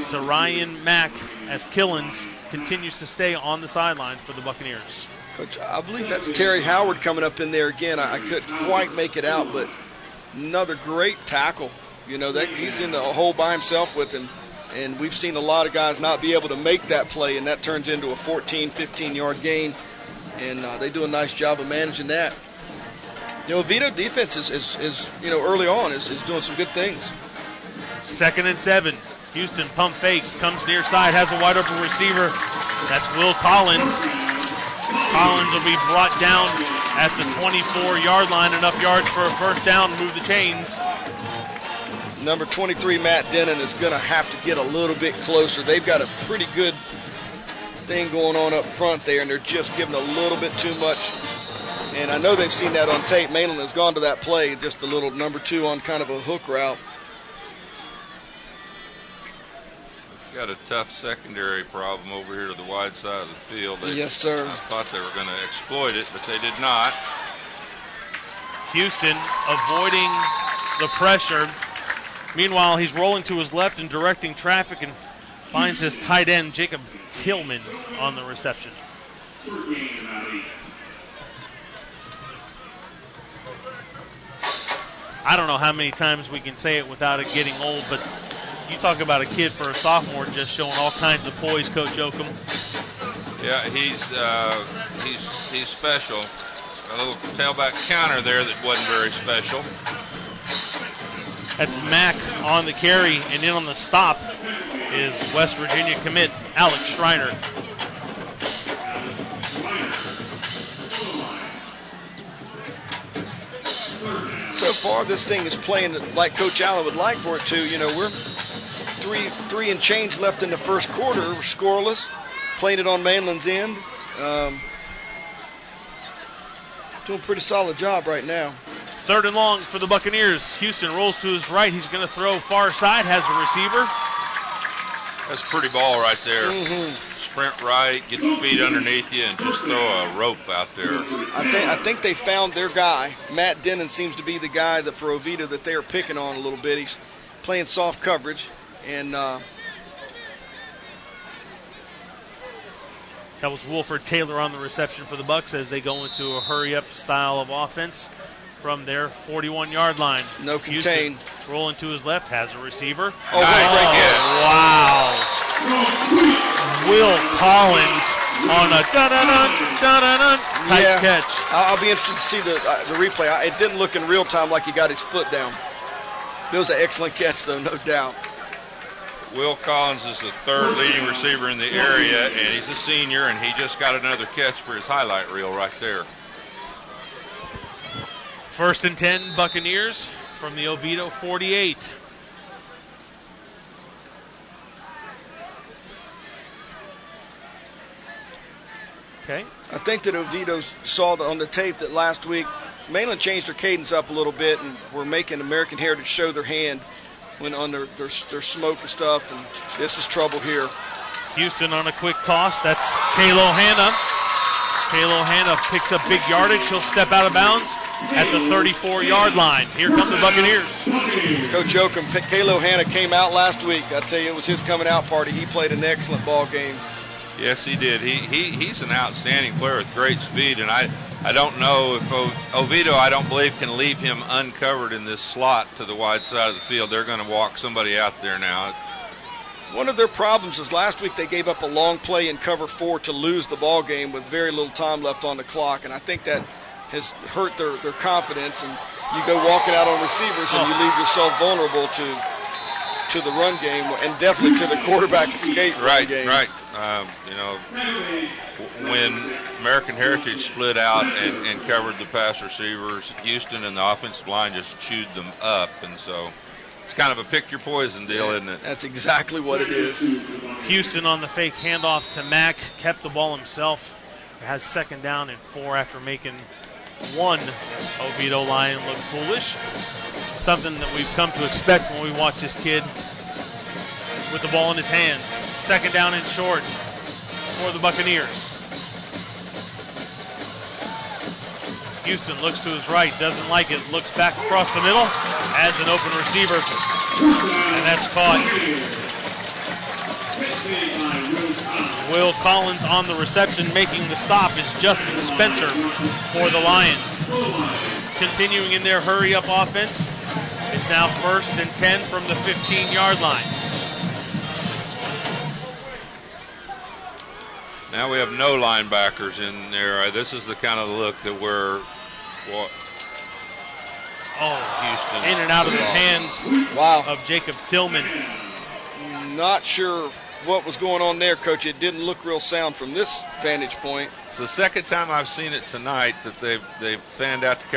to Ryan Mack as Killens continues to stay on the sidelines for the Buccaneers. Coach, I believe that's Terry Howard coming up in there again. I couldn't quite make it out, but another great tackle. That he's in the hole by himself with him, and we've seen a lot of guys not be able to make that play, and that turns into a 14, 15-yard gain, and they do a nice job of managing that. The Oviedo defense is early on is doing some good things. 2nd and 7 Houston pump fakes, comes near side, has a wide open receiver. That's Will Collins. Collins will be brought down at the 24-yard line. Enough yards for a first down, move the chains. Number 23, Matt Denon, is going to have to get a little bit closer. They've got a pretty good thing going on up front there, and they're just giving a little bit too much. And I know they've seen that on tape. Mainland has gone to that play, just a little number 2 on kind of a hook route. Got a tough secondary problem over here to the wide side of the field. Yes, sir. I thought they were going to exploit it, but they did not. Houston avoiding the pressure. Meanwhile, he's rolling to his left and directing traffic and finds his tight end, Jacob Tillman, on the reception. I don't know how many times we can say it without it getting old, but you talk about a kid for a sophomore just showing all kinds of poise, Coach Oakham. Yeah, he's special. A little tailback counter there that wasn't very special. That's Mack on the carry, and in on the stop is West Virginia commit Alex Schreiner. So far, this thing is playing like Coach Allen would like for it to. You know, we're three and change left in the first quarter. We're scoreless, playing it on Mainland's end. Doing a pretty solid job right now. 3rd and long for the Buccaneers. Houston rolls to his right. He's going to throw far side, has a receiver. That's a pretty ball right there. Sprint right, get your feet underneath you, and just throw a rope out there. I think they found their guy. Matt Denon seems to be the guy that for OVDIEO that they are picking on a little bit. He's playing soft coverage, and that was Wolford Taylor on the reception for the Bucs as they go into a hurry-up style of offense from their 41-yard line. No contain. Houston rolling to his left, has a receiver. Oh, wow. Will Collins on a dun-dun-dun type catch. I'll be interested to see the replay. It didn't look in real time like he got his foot down. It was an excellent catch, though, no doubt. Will Collins is the 3rd leading receiver in the area, and he's a senior, and he just got another catch for his highlight reel right there. 1st and 10 Buccaneers from the OVDIEO 48. Okay. I think that OVDIEO saw on the tape that last week Mainland changed their cadence up a little bit and were making American Heritage show their hand when on their smoke and stuff, and this is trouble here. Houston on a quick toss. That's Kalo Hanna. Kalo Hanna picks up big yardage. He'll step out of bounds at the 34-yard line. Here come the Buccaneers. Coach Oakham, Kalo Hanna came out last week. I tell you, it was his coming out party. He played an excellent ball game. Yes, he did. He's an outstanding player with great speed, and I don't know if OVDIEO, I don't believe, can leave him uncovered in this slot to the wide side of the field. They're going to walk somebody out there now. One of their problems is last week they gave up a long play in cover 4 to lose the ball game with very little time left on the clock, and I think that has hurt their confidence. And you go walking out on receivers and you leave yourself vulnerable to the run game and definitely to the quarterback escape run game. Right. When American Heritage split out and covered the pass receivers, Houston and the offensive line just chewed them up, and so it's kind of a pick your poison deal, isn't it? That's exactly what it is. Houston on the fake handoff to Mack, kept the ball himself. Has 2nd down and 4 after making one OVDIEO Lion look foolish. Something that we've come to expect when we watch this kid with the ball in his hands. 2nd down and short for the Buccaneers. Houston looks to his right, doesn't like it, looks back across the middle, has an open receiver, and that's caught. Will Collins on the reception, making the stop is Justin Spencer for the Lions. Continuing in their hurry-up offense, it's now 1st and 10 from the 15-yard line. Now we have no linebackers in there. This is the kind of look that we're Houston in and out of the hands of Jacob Tillman. Not sure what was going on there, Coach. It didn't look real sound from this vantage point. It's the second time I've seen it tonight that they've fanned out to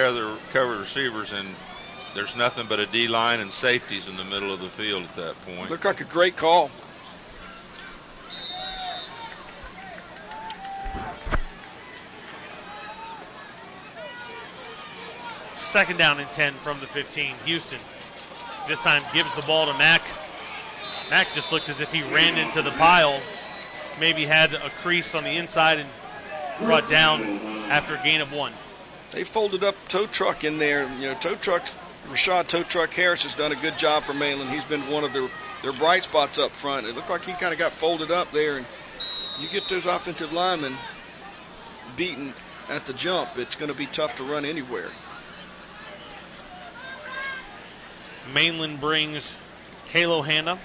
cover receivers, and there's nothing but a D-line and safeties in the middle of the field at that point. Looked like a great call. Second down and 10 from the 15. Houston this time gives the ball to Mack. Mack just looked as if he ran into the pile, maybe had a crease on the inside and brought down after a gain of 1. They folded up Tow Truck in there. You know, Rashad Tow Truck Harris has done a good job for Mainland. He's been one of their bright spots up front. It looked like he kind of got folded up there, and you get those offensive linemen beaten at the jump, it's going to be tough to run anywhere. Mainland brings Kalo Hanna,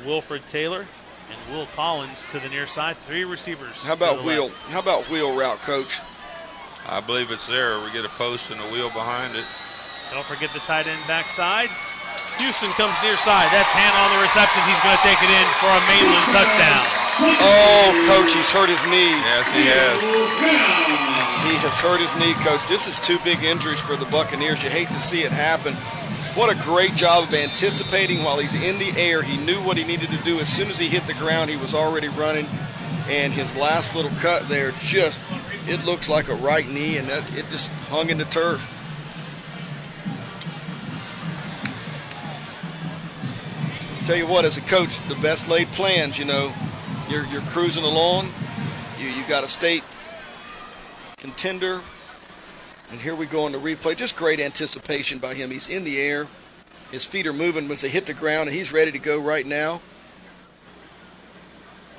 Wilfred Taylor, and Will Collins to the near side. 3 receivers. How about wheel route, Coach? I believe it's there. We get a post and a wheel behind it. Don't forget the tight end backside. Houston comes near side. That's Hanna on the reception. He's going to take it in for a Mainland touchdown. Oh, Coach, he's hurt his knee. Yes, he has. He has hurt his knee, Coach. This is 2 big injuries for the Buccaneers. You hate to see it happen. What a great job of anticipating while he's in the air. He knew what he needed to do. As soon as he hit the ground, he was already running. And his last little cut there, it looks like a right knee, and it just hung in the turf. Tell you what, as a coach, the best laid plans, you know, you're cruising along. You got a state contender. And here we go on the replay. Just great anticipation by him. He's in the air. His feet are moving once they hit the ground, and he's ready to go right now.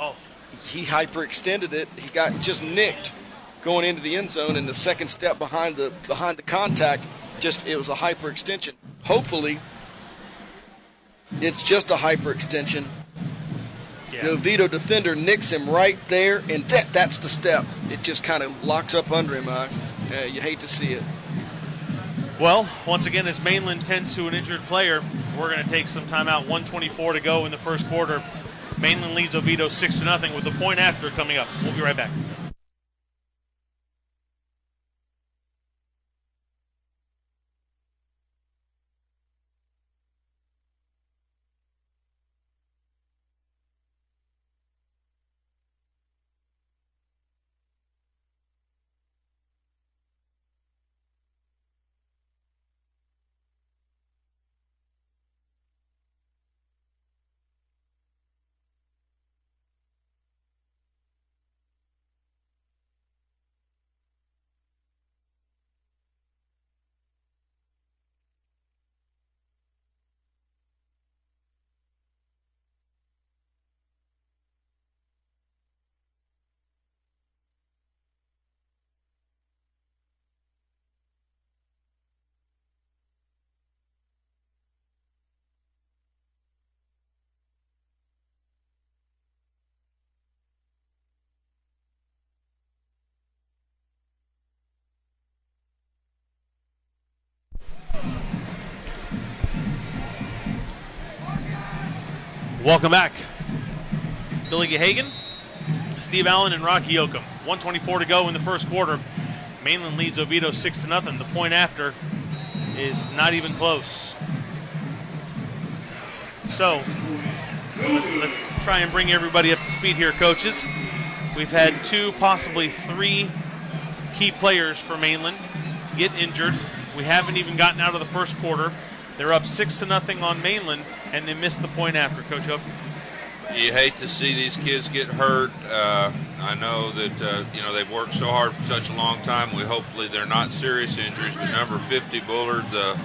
Oh. He hyperextended it. He got just nicked going into the end zone, and the second step behind the contact, it was a hyperextension. Hopefully, it's just a hyperextension. Yeah. The OVDIEO defender nicks him right there, and that's the step. It just kind of locks up under him. You hate to see it. Well, once again, as Mainland tends to an injured player, we're going to take some time out. 1:24 to go in the first quarter. Mainland leads OVDIEO 6-0 with the point after coming up. We'll be right back. Welcome back. Billy Gahagan, Steve Allen, and Rocky Yoakum. 1:24 to go in the first quarter. Mainland leads OVDIEO 6-0. The point after is not even close. So, let's try and bring everybody up to speed here, coaches. We've had 2, possibly 3 key players for Mainland get injured. We haven't even gotten out of the first quarter. They're up 6-0 on Mainland, and they missed the point after. Coach Hope. You hate to see these kids get hurt. I know that they've worked so hard for such a long time. Hopefully they're not serious injuries. But number 50 Bullard, the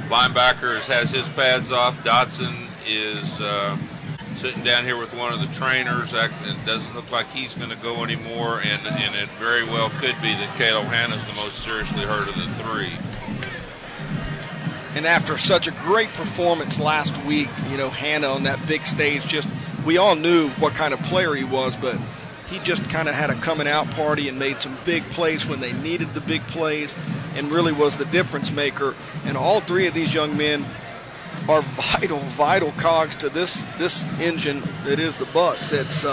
linebacker, has his pads off. Dotson is sitting down here with one of the trainers. It doesn't look like he's going to go anymore, and it very well could be that Kalo Hanna's the most seriously hurt of the 3. And after such a great performance last week, Hanna on that big stage, we all knew what kind of player he was, but he just kind of had a coming out party and made some big plays when they needed the big plays and really was the difference maker. And all 3 of these young men are vital cogs to this engine that is the Bucks. It's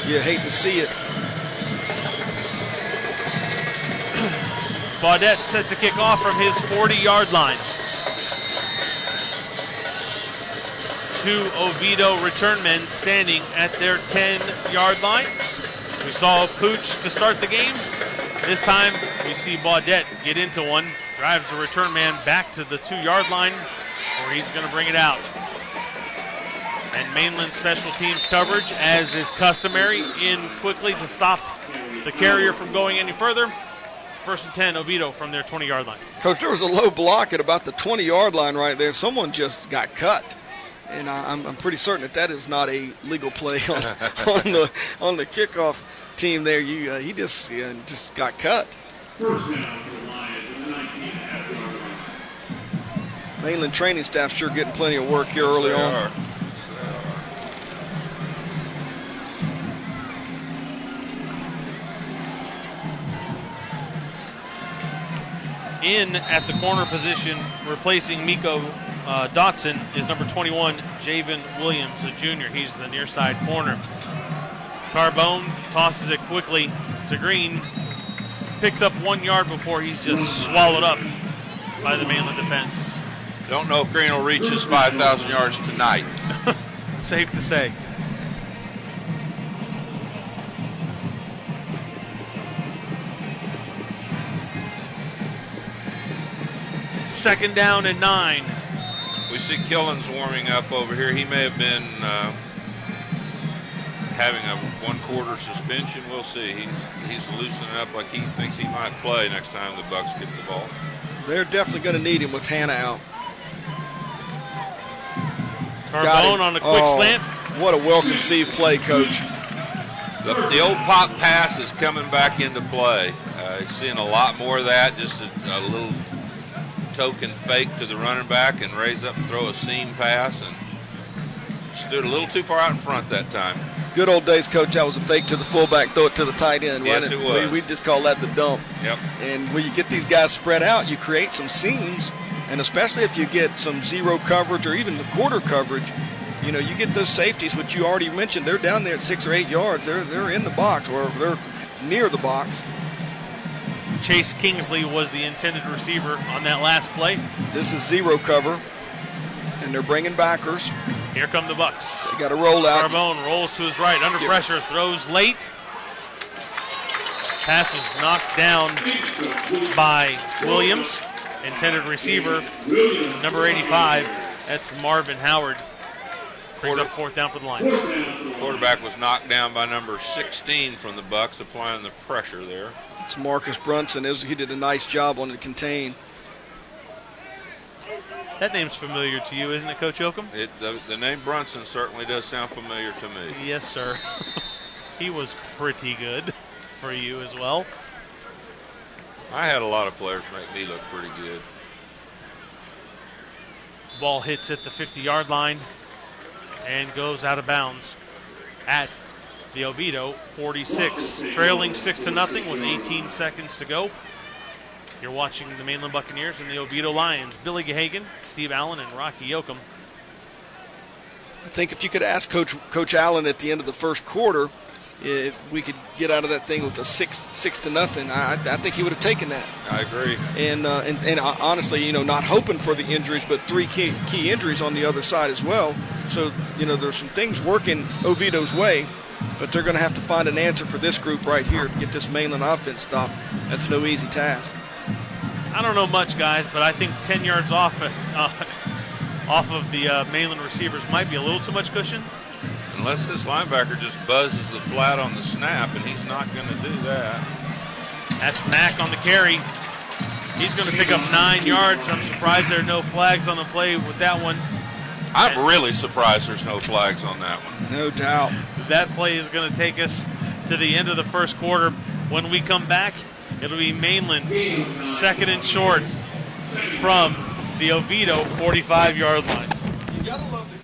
you hate to see it. Baudette set to kick off from his 40-yard line. 2 Oviedo return men standing at their 10-yard line. We saw Pooch to start the game. This time we see Baudette get into one, drives the return man back to the 2-yard line where he's going to bring it out. And Mainland special teams coverage, as is customary, in quickly to stop the carrier from going any further. First and 10, Oviedo from their 20-yard line. Coach, there was a low block at about the 20-yard line right there. Someone just got cut. And I'm pretty certain that is not a legal play on the kickoff team there. He just got cut. Mainland training staff sure getting plenty of work here early on. In at the corner position, replacing Miko Dotson, is number 21, Javen Williams, a junior. He's the near side corner. Carbone tosses it quickly to Green. Picks up 1 yard before he's just swallowed up by the Mainland defense. Don't know if Green will reach his 5,000 yards tonight. Safe to say. Second down and 9. We see Killens warming up over here. He may have been having a 1-quarter suspension. We'll see. He's loosening up like he thinks he might play next time the Bucks get the ball. They're definitely going to need him with Hannah out. Carbone on a quick slant. What a well-conceived play, Coach. The old pop pass is coming back into play. Seeing a lot more of that, just a little token fake to the running back and raise up and throw a seam pass, and stood a little too far out in front that time. Good old days, Coach. That was a fake to the fullback, throw it to the tight end. Yes, it was. We just call that the dump. Yep. And when you get these guys spread out, you create some seams, and especially if you get some zero coverage or even the quarter coverage, you get those safeties, which you already mentioned. They're down there at 6 or 8 yards. They're in the box, or they're near the box. Chase Kingsley was the intended receiver on that last play. This is zero cover, and they're bringing backers. Here come the Bucks. They got a roll out. Carbone rolls to his right, under pressure, throws late. Pass was knocked down by Williams, intended receiver, number 85. That's Marvin Howard. Brings up fourth down for the Lions. Quarterback was knocked down by number 16 from the Bucks, applying the pressure there. It's Marcus Brunson. He did a nice job on the contain. That name's familiar to you, isn't it, Coach Yoakum? The name Brunson certainly does sound familiar to me. Yes, sir. He was pretty good for you as well. I had a lot of players make me look pretty good. Ball hits at the 50-yard line and goes out of bounds at the Oviedo 46, trailing 6-0 with 18 seconds to go. You're watching the Mainland Buccaneers and the Oviedo Lions. Billy Gahagan, Steve Allen, and Rocky Yoakum. I think if you could ask Coach Allen at the end of the first quarter if we could get out of that thing with a 6-0, I think he would have taken that. I agree. And honestly, not hoping for the injuries, but 3 key injuries on the other side as well. So, there's some things working Oviedo's way, but they're going to have to find an answer for this group right here to get this Mainland offense stopped. That's no easy task. I don't know much, guys, but I think 10 yards off of the Mainland receivers might be a little too much cushion. Unless this linebacker just buzzes the flat on the snap, and he's not going to do that. That's Mack on the carry. He's going to pick up 9 yards. I'm surprised there are no flags on the play with that one. I'm really surprised there's no flags on that one. No doubt. That play is going to take us to the end of the first quarter. When we come back, it'll be Mainland, second and short from the Oviedo 45-yard line. You got to love the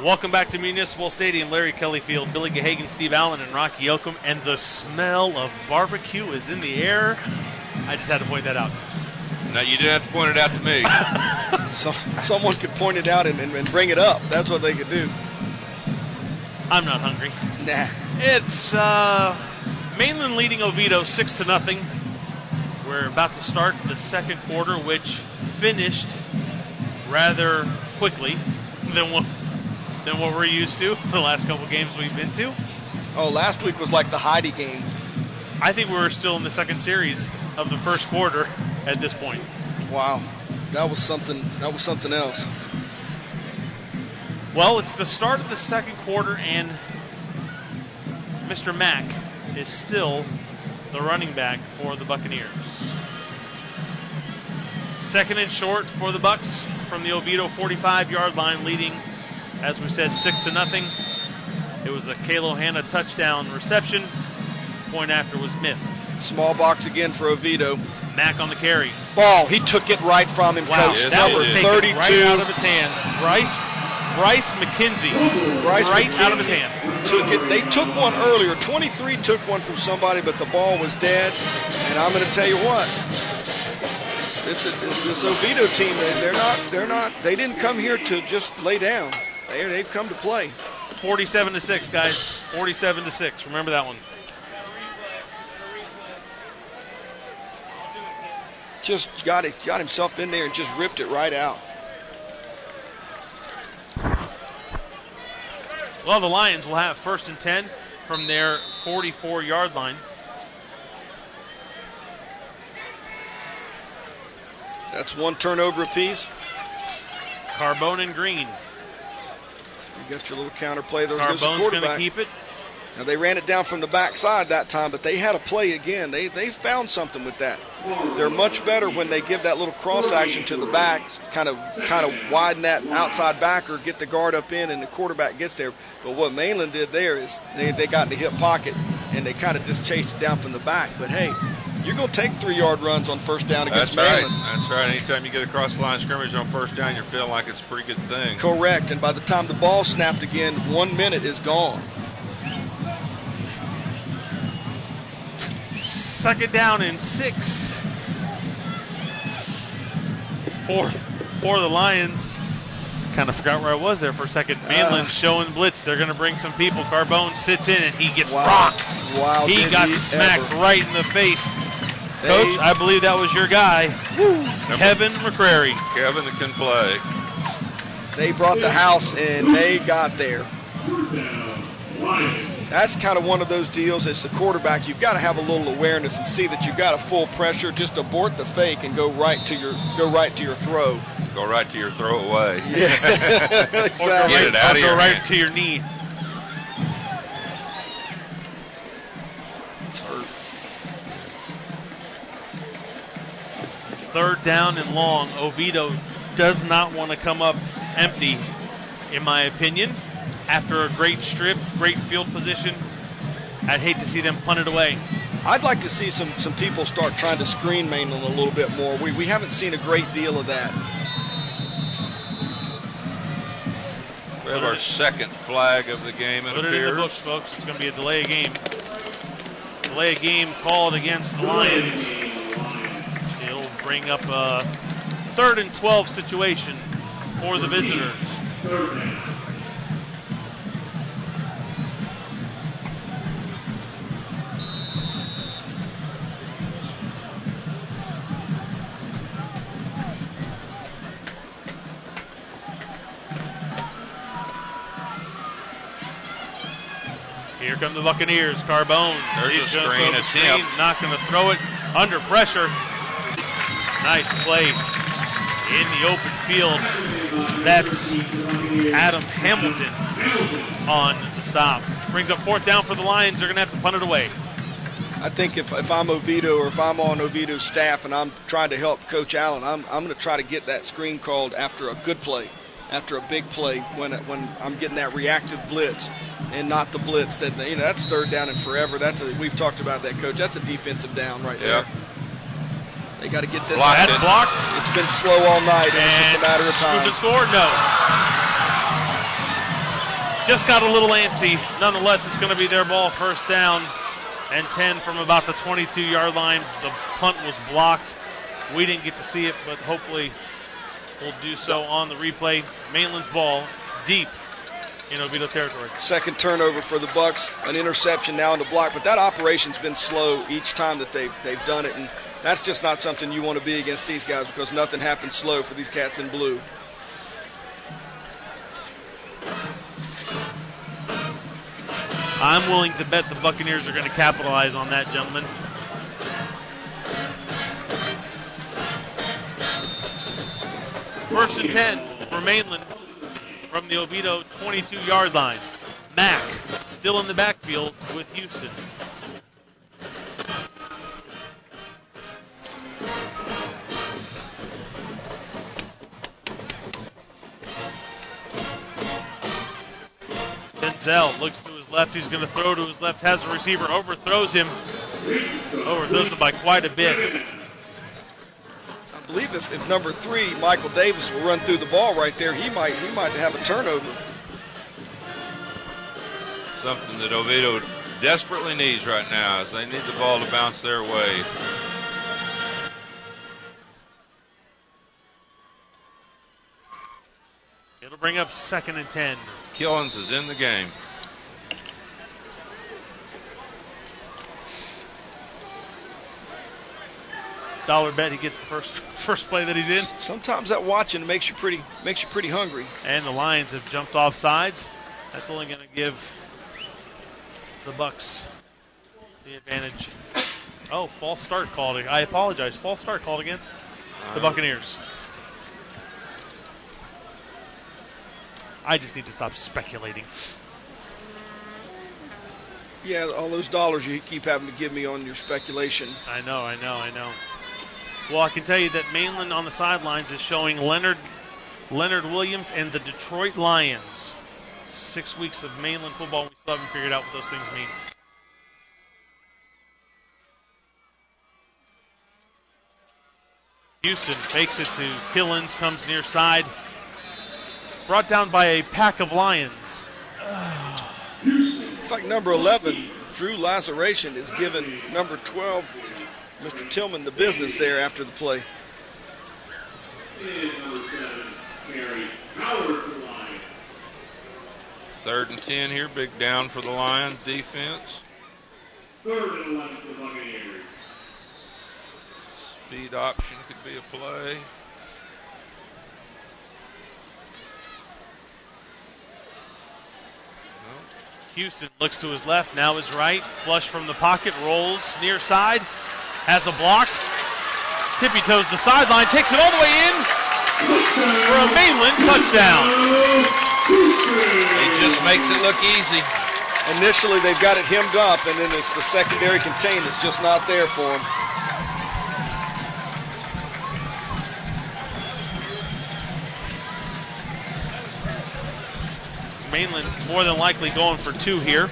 Welcome back to Municipal Stadium. Larry Kelly Field, Billy Gahagan, Steve Allen, and Rocky Yoakum. And the smell of barbecue is in the air. I just had to point that out. No, you didn't have to point it out to me. So, someone could point it out and bring it up. That's what they could do. I'm not hungry. Nah. It's Mainland leading Oviedo 6-0. We're about to start the second quarter, which finished rather quickly than what we're used to the last couple games we've been to. Oh, last week was like the Heidi game. I think we were still in the second series of the first quarter at this point. Wow, that was something else. Well, it's the start of the second quarter, and Mr. Mack is still the running back for the Buccaneers. Second and short for the Bucs from the Oviedo 45-yard line, leading, as we said, 6-0. It was a Kalo Hanna touchdown reception. Point after was missed. Small box again for Oviedo. Mack on the carry. Ball, he took it right from him, wow, Coach. that was taken 32. right out of his hand. Bryce McKenzie, right out of his hand. Took it. They took one earlier. 23 took one from somebody, but the ball was dead. And I'm going to tell you what, this Oviedo team, they didn't come here to just lay down. They've come to play. 47-6, guys. 47-6. Remember that one. Just got himself in there and just ripped it right out. Well, the Lions will have 1st and 10 from their 44-yard line. That's one turnover apiece. Carbone and Green. You got your little counter play there. Carbone's going to keep it. Now, they ran it down from the backside that time, but they had a play again. They found something with that. They're much better when they give that little cross action to the back, kind of widen that outside backer, get the guard up in, and the quarterback gets there. But what Mainland did there is they got in the hip pocket, and they kind of just chased it down from the back. But, hey, you're going to take 3-yard runs on first down against Mainland. That's right. Anytime you get across the line of scrimmage on first down, you're feeling like it's a pretty good thing. Correct. And by the time the ball snapped again, 1 minute is gone. Second down and 6 for the Lions. Kind of forgot where I was there for a second. Mainland showing blitz. They're going to bring some people. Carbone sits in and he gets rocked. Wow, he got smacked right in the face. Coach, I believe that was your guy, Kevin McCrary. Kevin that can play. They brought the house and they got there. That's kind of one of those deals as the quarterback. You've got to have a little awareness and see that you've got a full pressure. Just abort the fake and go right to your throw. Go right to your throwaway. Yeah. Exactly. Get it out of your right hand. to your knee. It's hurt. Third down and long. Oviedo does not want to come up empty, in my opinion. After a great strip, great field position, I'd hate to see them punt it away. I'd like to see some people start trying to screen Mainland a little bit more. We haven't seen a great deal of that. We have our second flag of the game, it Put it appears. in the books, folks. It's going to be a delay of game. Delay of game called against the Lions. It'll bring up a 3rd and 12 situation for the visitors. Here come the Buccaneers. Carbone. There's He's a gonna screen throw the attempt. Not going to throw it. Under pressure. Nice play in the open field. That's Adam Hamilton on the stop. Brings up 4th down for the Lions. They're going to have to punt it away. I think if I'm Oviedo or if I'm on Oviedo's staff and I'm trying to help Coach Allen, I'm going to try to get that screen called after a good play, after a big play, when I'm getting that reactive blitz and not the blitz that, that's 3rd down and forever. We've talked about that, Coach. That's a defensive down right there. They got to get this out. That's blocked. It's been slow all night, and it's just a matter of time. Scoop and score? No. just got a little antsy. Nonetheless, it's going to be their ball, first down and 10 from about the 22-yard line. The punt was blocked. We didn't get to see it, but hopefully we'll do so on the replay. Mainland's ball deep in Oviedo territory. Second turnover for the Bucks, an interception now in the block, but that operation's been slow each time that they've done it, and that's just not something you want to be against these guys because nothing happens slow for these cats in blue. I'm willing to bet the Buccaneers are going to capitalize on that, gentlemen. First and 10 for Mainland from the Oviedo 22-yard line. Mack still in the backfield with Houston. Denzel looks to his left. He's going to throw to his left. Has a receiver. Overthrows him. Overthrows him by quite a bit. I believe if number 3, Michael Davis, will run through the ball right there, he might have a turnover. Something that Oviedo desperately needs right now is they need the ball to bounce their way. It'll bring up second and 10. Killens is in the game. Dollar bet he gets the first play that he's in. Sometimes that watching makes you pretty hungry. And the Lions have jumped off sides. That's only going to give the Bucks the advantage. Oh, false start called. I apologize. False start called against the Buccaneers. I just need to stop speculating. Yeah, all those dollars you keep having to give me on your speculation. I know. Well, I can tell you that Mainland on the sidelines is showing Leonard Williams and the Detroit Lions. 6 weeks of Mainland football, we still haven't figured out what those things mean. Houston fakes it to Killens, comes near side. Brought down by a pack of Lions. It's like number 11, Drew Lazaration, is giving number 12, Mr. Tillman, the business there after the play. Third and 10 here, big down for the Lions defense. Third and 11 for the Buccaneers. Speed option could be a play. Houston looks to his left, now his right. Flush from the pocket, rolls near side. Has a block. Tippy toes the sideline, takes it all the way in for a Mainland touchdown. He just makes it look easy. Initially, they've got it hemmed up, and then it's the secondary contain that's just not there for them. Mainland more than likely going for 2 here.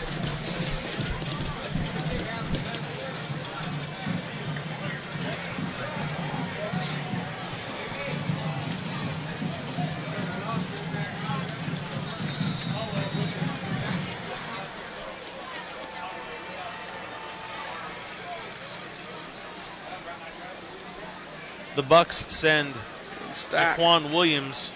The Bucks send Daquan Williams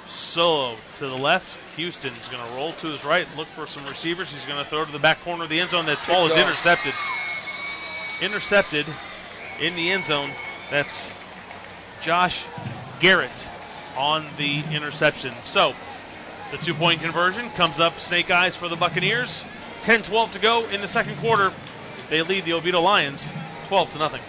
solo to the left. Houston's going to roll to his right, look for some receivers. He's going to throw to the back corner of the end zone. That ball is intercepted. Intercepted in the end zone. That's Josh Garrett on the interception. So the 2-point conversion comes up snake eyes for the Buccaneers. 10-12 to go in the second quarter. They lead the Oviedo Lions 12-0.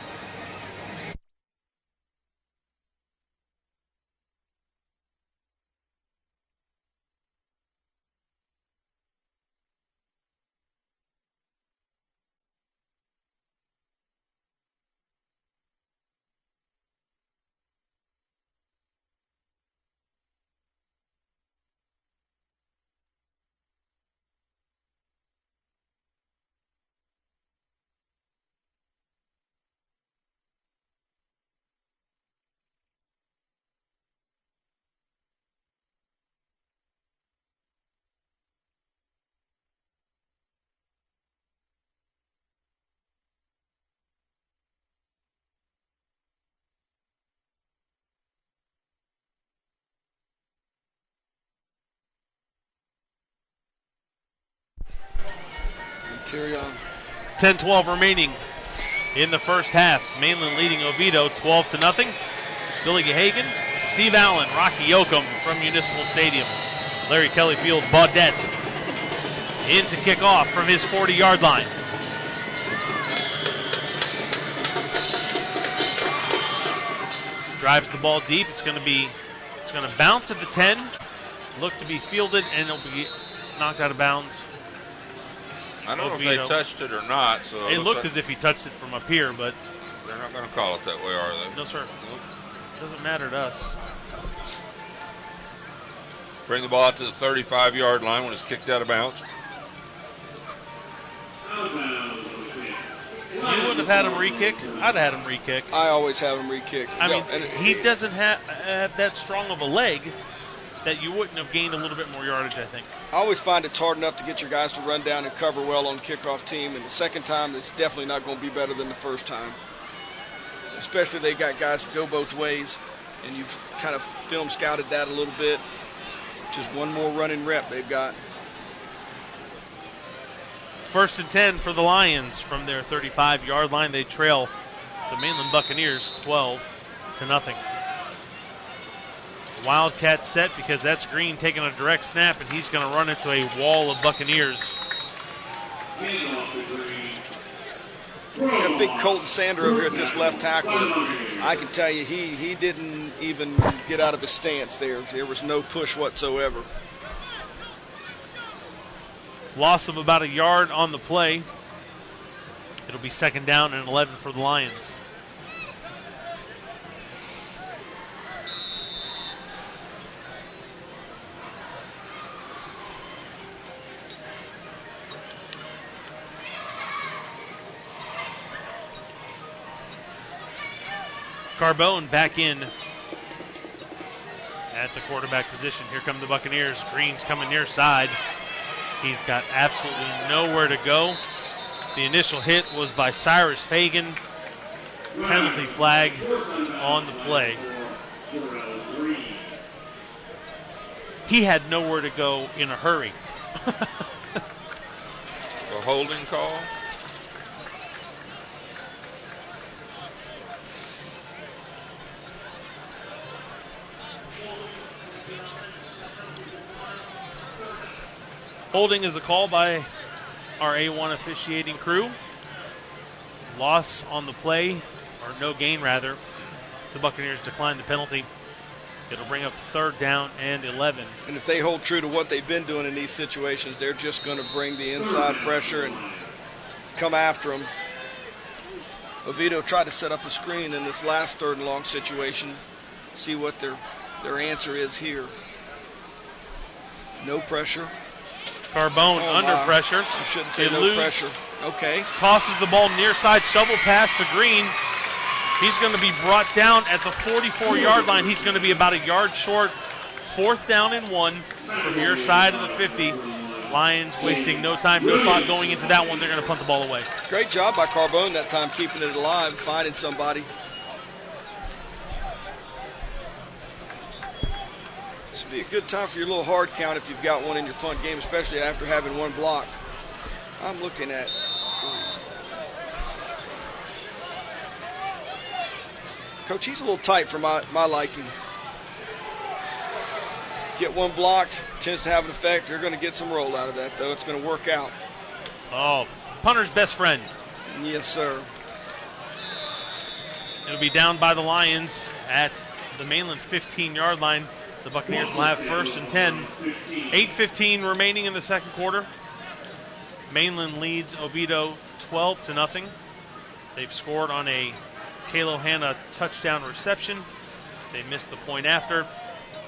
Tyrion. 10-12 remaining in the first half. Mainland leading Oviedo 12-0. Billy Gahagan, Steve Allen, Rocky Yoakum from Municipal Stadium. Larry Kelly Field, Baudette in to kick off from his 40-yard line. Drives the ball deep. It's going to bounce at the 10, look to be fielded, and it'll be knocked out of bounds. I don't know if they touched it or not. So it looked as if he touched it from up here, but they're not going to call it that way, are they? No, sir. Doesn't matter to us. Bring the ball out to the 35-yard line when it's kicked out of bounds. You wouldn't have had him re-kick? I'd have had him re-kick. I always have him re-kick. I mean, he doesn't have that strong of a leg that you wouldn't have gained a little bit more yardage, I think. I always find it's hard enough to get your guys to run down and cover well on kickoff team, and the second time it's definitely not going to be better than the first time. Especially they got guys that go both ways, and you've kind of film scouted that a little bit. Just one more running rep they've got. 1st and 10 for the Lions from their 35-yard line. They trail the Mainland Buccaneers 12-0. Wildcat set because that's Green taking a direct snap, and he's going to run into a wall of Buccaneers. That big Colton Sander over here at this left tackle, I can tell you he didn't even get out of his stance there. There was no push whatsoever. Loss of about a yard on the play. It'll be 2nd down and 11 for the Lions. Carbone back in at the quarterback position. Here come the Buccaneers. Green's coming near side. He's got absolutely nowhere to go. The initial hit was by Cyrus Fagan. Penalty flag on the play. He had nowhere to go in a hurry. A holding call? Holding is a call by our A1 officiating crew. Loss on the play, or no gain rather. The Buccaneers decline the penalty. It'll bring up 3rd down and 11. And if they hold true to what they've been doing in these situations, they're just going to bring the inside pressure and come after them. Oviedo tried to set up a screen in this last 3rd and long situation. See what their answer is here. No pressure. Carbone under pressure. You shouldn't say no pressure. Okay. Tosses the ball near side, shovel pass to Green. He's going to be brought down at the 44-yard line. He's going to be about a yard short. 4th down and 1 from your side of the 50. Lions wasting no time, no thought going into that one. They're going to punt the ball away. Great job by Carbone that time, keeping it alive, finding somebody. This would be a good time for your little hard count if you've got one in your punt game, especially after having one blocked. I'm looking at 3. Coach, he's a little tight for my liking. Get one blocked, tends to have an effect. You're going to get some roll out of that, though. It's going to work out. Oh, punter's best friend. Yes, sir. It'll be down by the Lions at the Mainland 15-yard line. The Buccaneers will have 1st and 10. 8:15 remaining in the second quarter. Mainland leads Oviedo 12-0. They've scored on a Kalo Hanna touchdown reception. They missed the point after.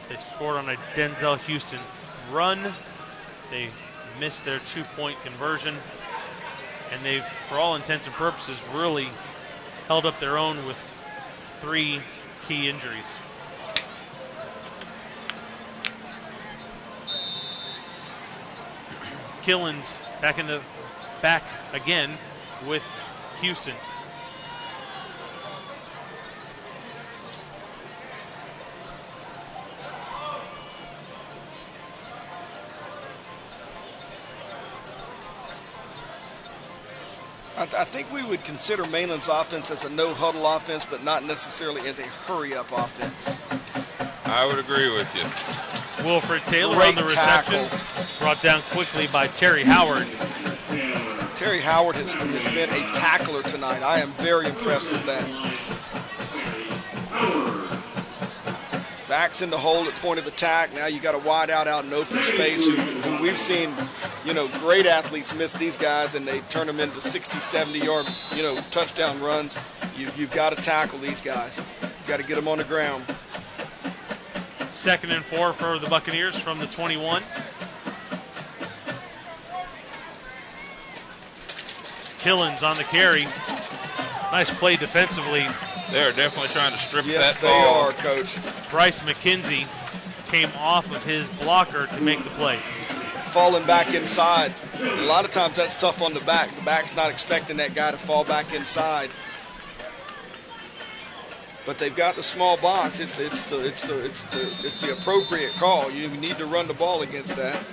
They scored on a Denzel Houston run. They missed their 2-point conversion. And they've, for all intents and purposes, really held up their own with 3 key injuries. Killens back again with Houston. I think we would consider Mainland's offense as a no-huddle offense, but not necessarily as a hurry-up offense. I would agree with you. Wilfred Taylor Great on the reception. tackle. Brought down quickly by Terry Howard. Terry Howard has been a tackler tonight. I am very impressed with that. Backs in the hole at point of attack. Now you got a wide out in open space. Who we've seen, great athletes miss these guys, and they turn them into 60, 70-yard, touchdown runs. You've got to tackle these guys. You've got to get them on the ground. 2nd and 4 for the Buccaneers from the 21. Killens on the carry. Nice play defensively. They're definitely trying to strip Yes, that ball. they are, Coach. Bryce McKenzie came off of his blocker to make the play. Falling back inside. A lot of times that's tough on the back. The back's not expecting that guy to fall back inside. But they've got the small box. It's the appropriate call. You need to run the ball against that.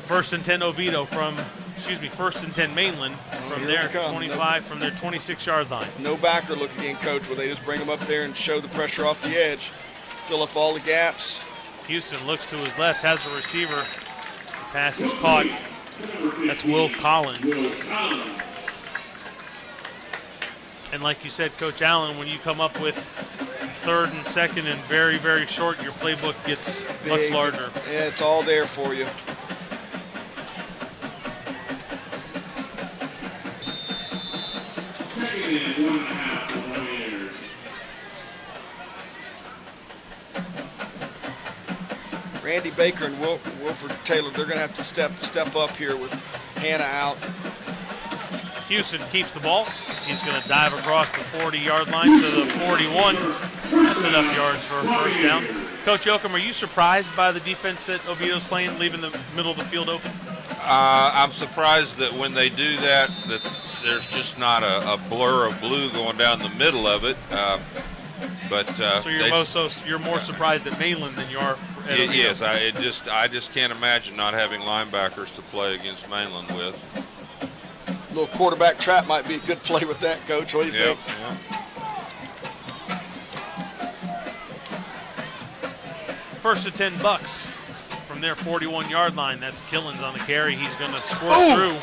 1st and 10 Oviedo first and 10 Mainland from their 25, from their 26-yard line. No backer look again, Coach, where they just bring them up there and show the pressure off the edge. Fill up all the gaps. Houston looks to his left, has a receiver. The pass is caught. That's Will Collins. And like you said, Coach Allen, when you come up with 3rd and 2nd and very, very short, your playbook gets much larger. Yeah, it's all there for you. Second and 1.5 for the Buccaneers. Randy Baker and Wilfred Taylor, they're going to have to step up here with Hannah out. Houston keeps the ball. He's going to dive across the 40-yard line to the 41. That's enough yards for a first down. Coach Yoakum, are you surprised by the defense that Oviedo's playing, leaving the middle of the field open? I'm surprised that when they do that there's just not a blur of blue going down the middle of it. So you're more surprised at Mainland than you are at Oviedo? Yes, I just can't imagine not having linebackers to play against Mainland with. A little quarterback trap might be a good play with that, Coach. What do you think? Yeah. 1st and 10 Bucks from their 41-yard line. That's Killens on the carry. He's going to squirt through.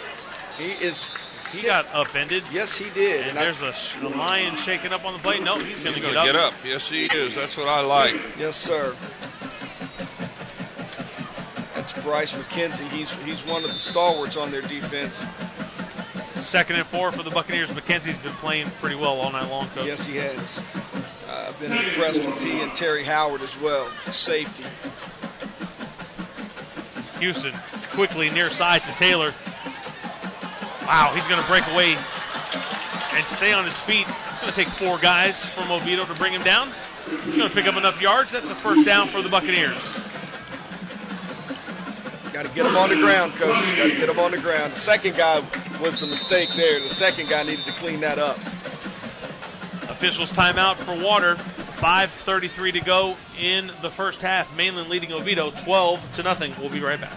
He got upended. Yes, he did. And there's a lion shaking up on the plate. No, he's going to get up. Yes, he is. That's what I like. Yes, sir. That's Bryce McKenzie. He's one of the stalwarts on their defense. 2nd and 4 for the Buccaneers. McKenzie's been playing pretty well all night long, Coach. Yes, he has. I've been impressed with he and Terry Howard as well. Safety. Houston quickly near side to Taylor. Wow, he's going to break away and stay on his feet. It's going to take 4 guys from Oviedo to bring him down. He's going to pick up enough yards. That's a first down for the Buccaneers. Got to get him on the ground, Coach. Got to get him on the ground. The second guy was the mistake there. The second guy needed to clean that up. Officials timeout for water. 5:33 to go in the first half. Mainland leading Oviedo 12-0. We'll be right back.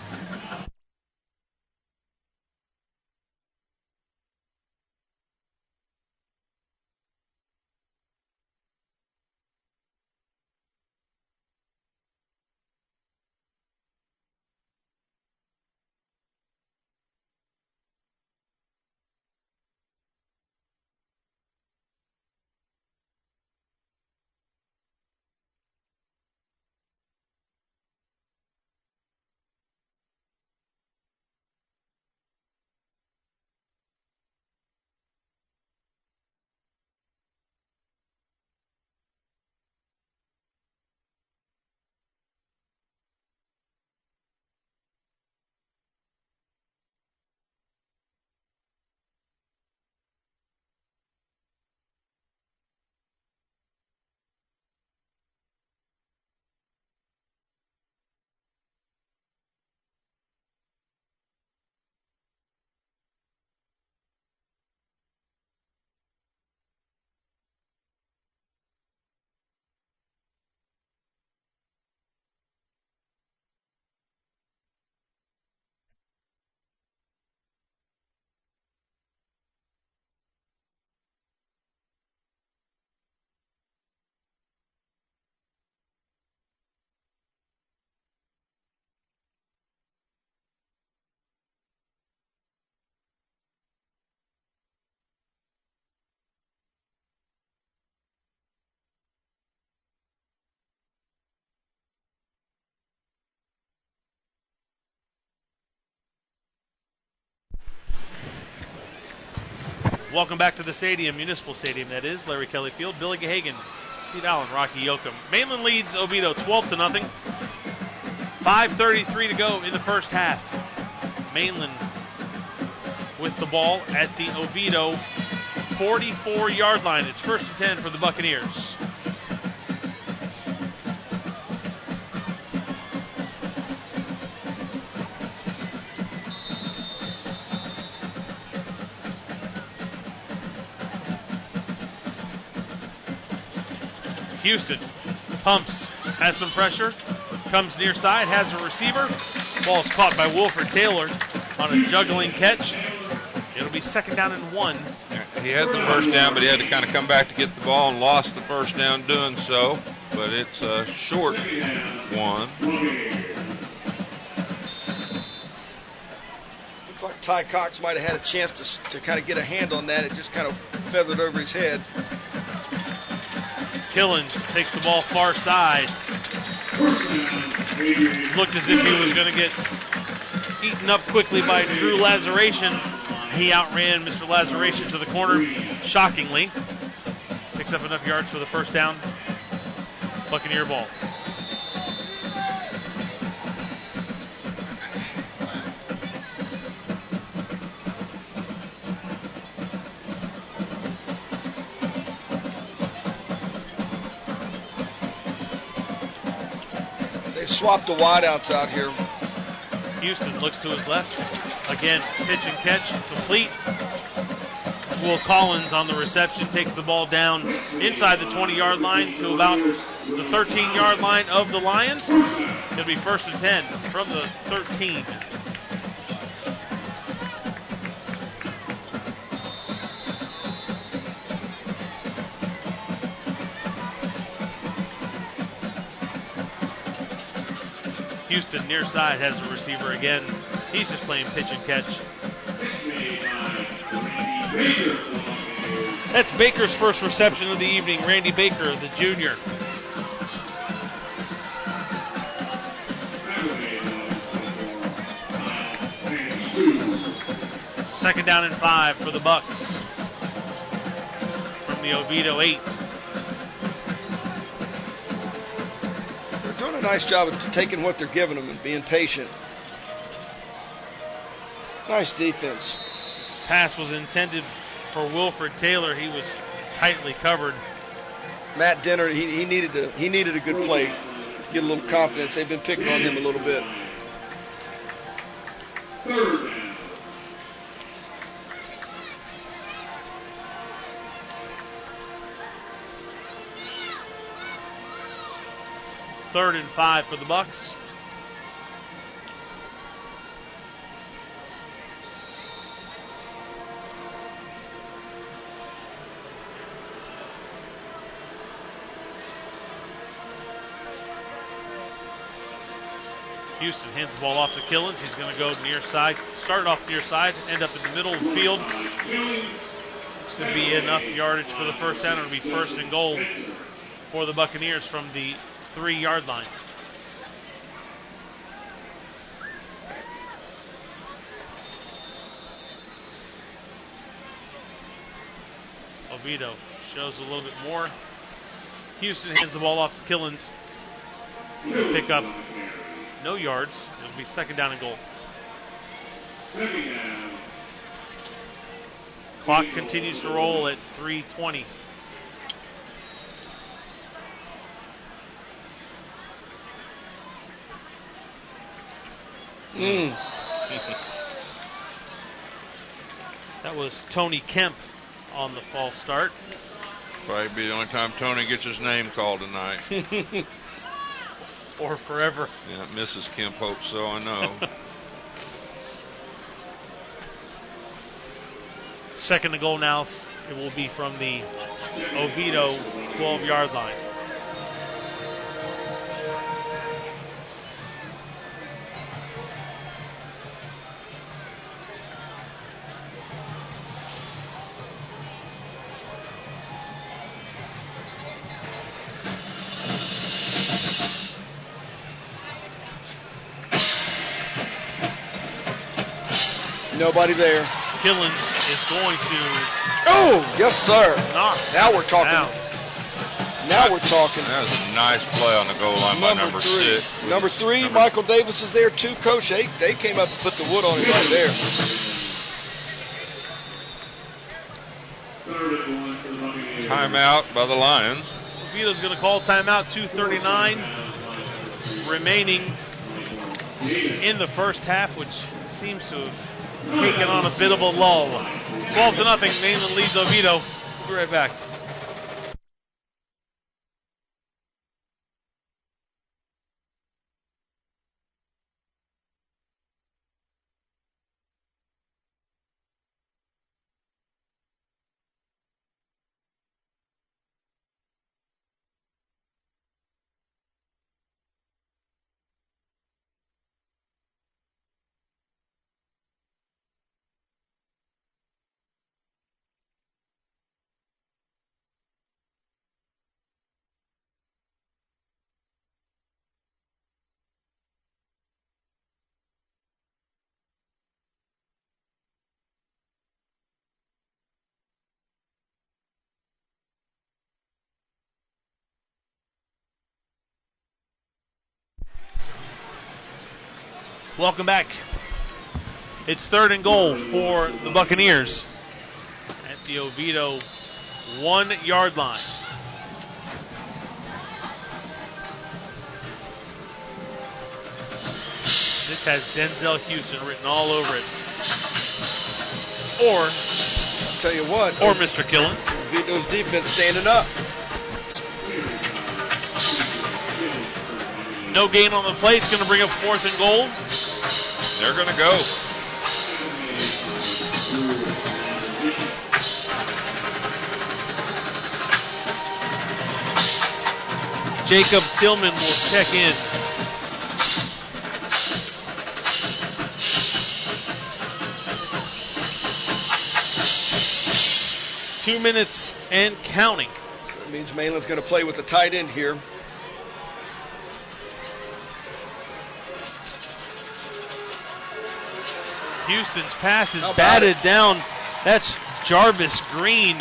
Welcome back to the stadium, Municipal Stadium, that is. Larry Kelly Field, Billy Gahagan, Steve Allen, Rocky Yoakum. Mainland leads Oviedo 12-0. 5:33 to go in the first half. Mainland with the ball at the Oviedo 44-yard line. It's 1st and 10 for the Buccaneers. Houston pumps, has some pressure, comes near side, has a receiver. Ball's caught by Wilford Taylor on a juggling catch. It'll be 2nd down and 1. He had the first down, but he had to kind of come back to get the ball and lost the first down doing so. But it's a short one. Looks like Ty Cox might have had a chance to kind of get a hand on that. It just kind of feathered over his head. Killens takes the ball far side. Looked as if he was going to get eaten up quickly by Drew Lazaration. He outran Mr. Lazaration to the corner, shockingly. Picks up enough yards for the first down. Buccaneer ball. They swapped the wideouts out here. Houston looks to his left. Again, pitch and catch, complete. Will Collins on the reception takes the ball down inside the 20-yard line to about the 13-yard line of the Lions. It'll be 1st and 10 from the 13. Houston near side has a receiver again. He's just playing pitch and catch. That's Baker's first reception of the evening. Randy Baker, the junior. Second down and 5 for the Bucks. From the Oviedo 8. They're doing a nice job of taking what they're giving them and being patient. Nice defense. Pass was intended for Wilford Taylor. He was tightly covered. Matt Denner, he needed a good play to get a little confidence. They've been picking on him a little bit. Third and 5 for the Bucks. Houston hands the ball off to Killens. He's going to go near side. Start off near side, end up in the middle of the field. Should be enough yardage for the first down. It'll be 1st and goal for the Buccaneers from the 3-yard line. Oviedo shows a little bit more. Houston hands the ball off to Killens. He'll pick up no yards. It'll be 2nd down and goal. Clock continues to roll at 3:20. That was Tony Kemp on the false start. Probably be the only time Tony gets his name called tonight. Or forever. Yeah, Mrs. Kemp hopes so, I know. 2nd and goal now. It will be from the Oviedo 12-yard line. Nobody there. Killens is going to Oh, yes, sir. knock Now we're talking. out. Now we're talking. That was a nice play on the goal line by number 6. Number 3, Michael Davis is there too, Coach. They came up and put the wood on him right there. Third and 1 for the Buccaneers. Timeout by the Lions. Oviedo's going to call timeout. 2:39 remaining in the first half, which seems to have taken on a bit of a lull. 12-0. Mainland leads Oviedo. We'll be right back. Welcome back. It's 3rd and goal for the Buccaneers at the Oviedo 1-yard line. This has Denzel Houston written all over it. Or I'll tell you what. Or Mr. Killens. Oviedo's defense standing up. No gain on the play. It's going to bring up 4th and goal. They're going to go. Jacob Tillman will check in. Two minutes and counting. So that means Mainland's going to play with the tight end here. Houston's pass is batted down. That's Jarvis Green.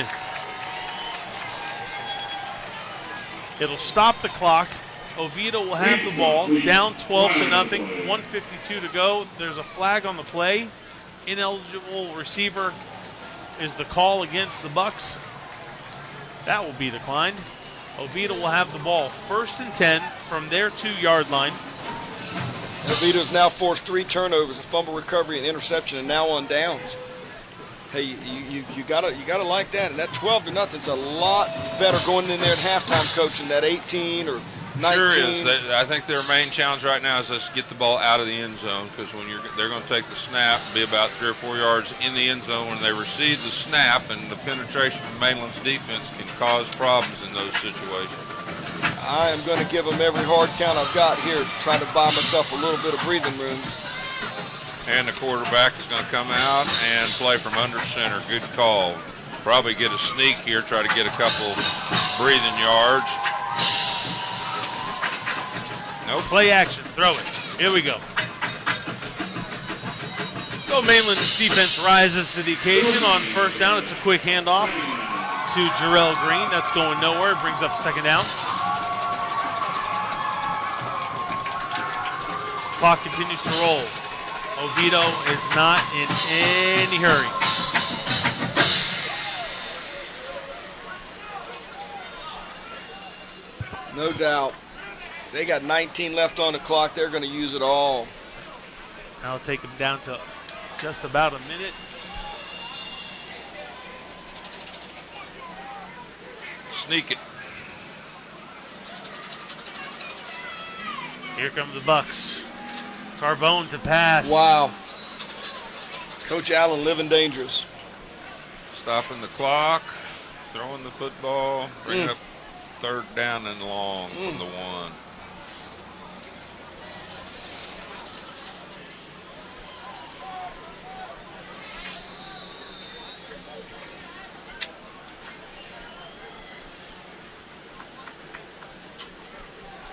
It'll stop the clock. Oviedo will have the ball. Down 12-0. 1:52 to go. There's a flag on the play. Ineligible receiver is the call against the Bucks. That will be declined. Oviedo will have the ball 1st and 10 from their 2-yard line. Oviedo's now forced 3 turnovers, a fumble recovery, an interception, and now on downs. Hey, you gotta like that. And that 12-0's a lot better going in there at halftime, Coach, than that 18 or 19. Sure is. I think their main challenge right now is just get the ball out of the end zone, because when they're going to take the snap, be about 3 or 4 yards in the end zone when they receive the snap, and the penetration from Mainland's defense can cause problems in those situations. I am going to give them every hard count I've got here, trying to buy myself a little bit of breathing room. And the quarterback is going to come out and play from under center. Good call. Probably get a sneak here, try to get a couple breathing yards. Nope. Play action. Throw it. Here we go. So Mainland's defense rises to the occasion on 1st down. It's a quick handoff to Jarrell Green. That's going nowhere. Brings up 2nd down. Clock continues to roll. Oviedo is not in any hurry. No doubt. They got 19 left on the clock. They're going to use it all. That'll take them down to just about a minute. Sneak it. Here come the Bucks. Carbone to pass. Wow. Coach Allen living dangerous. Stopping the clock, throwing the football, bring up 3rd down and long from the 1.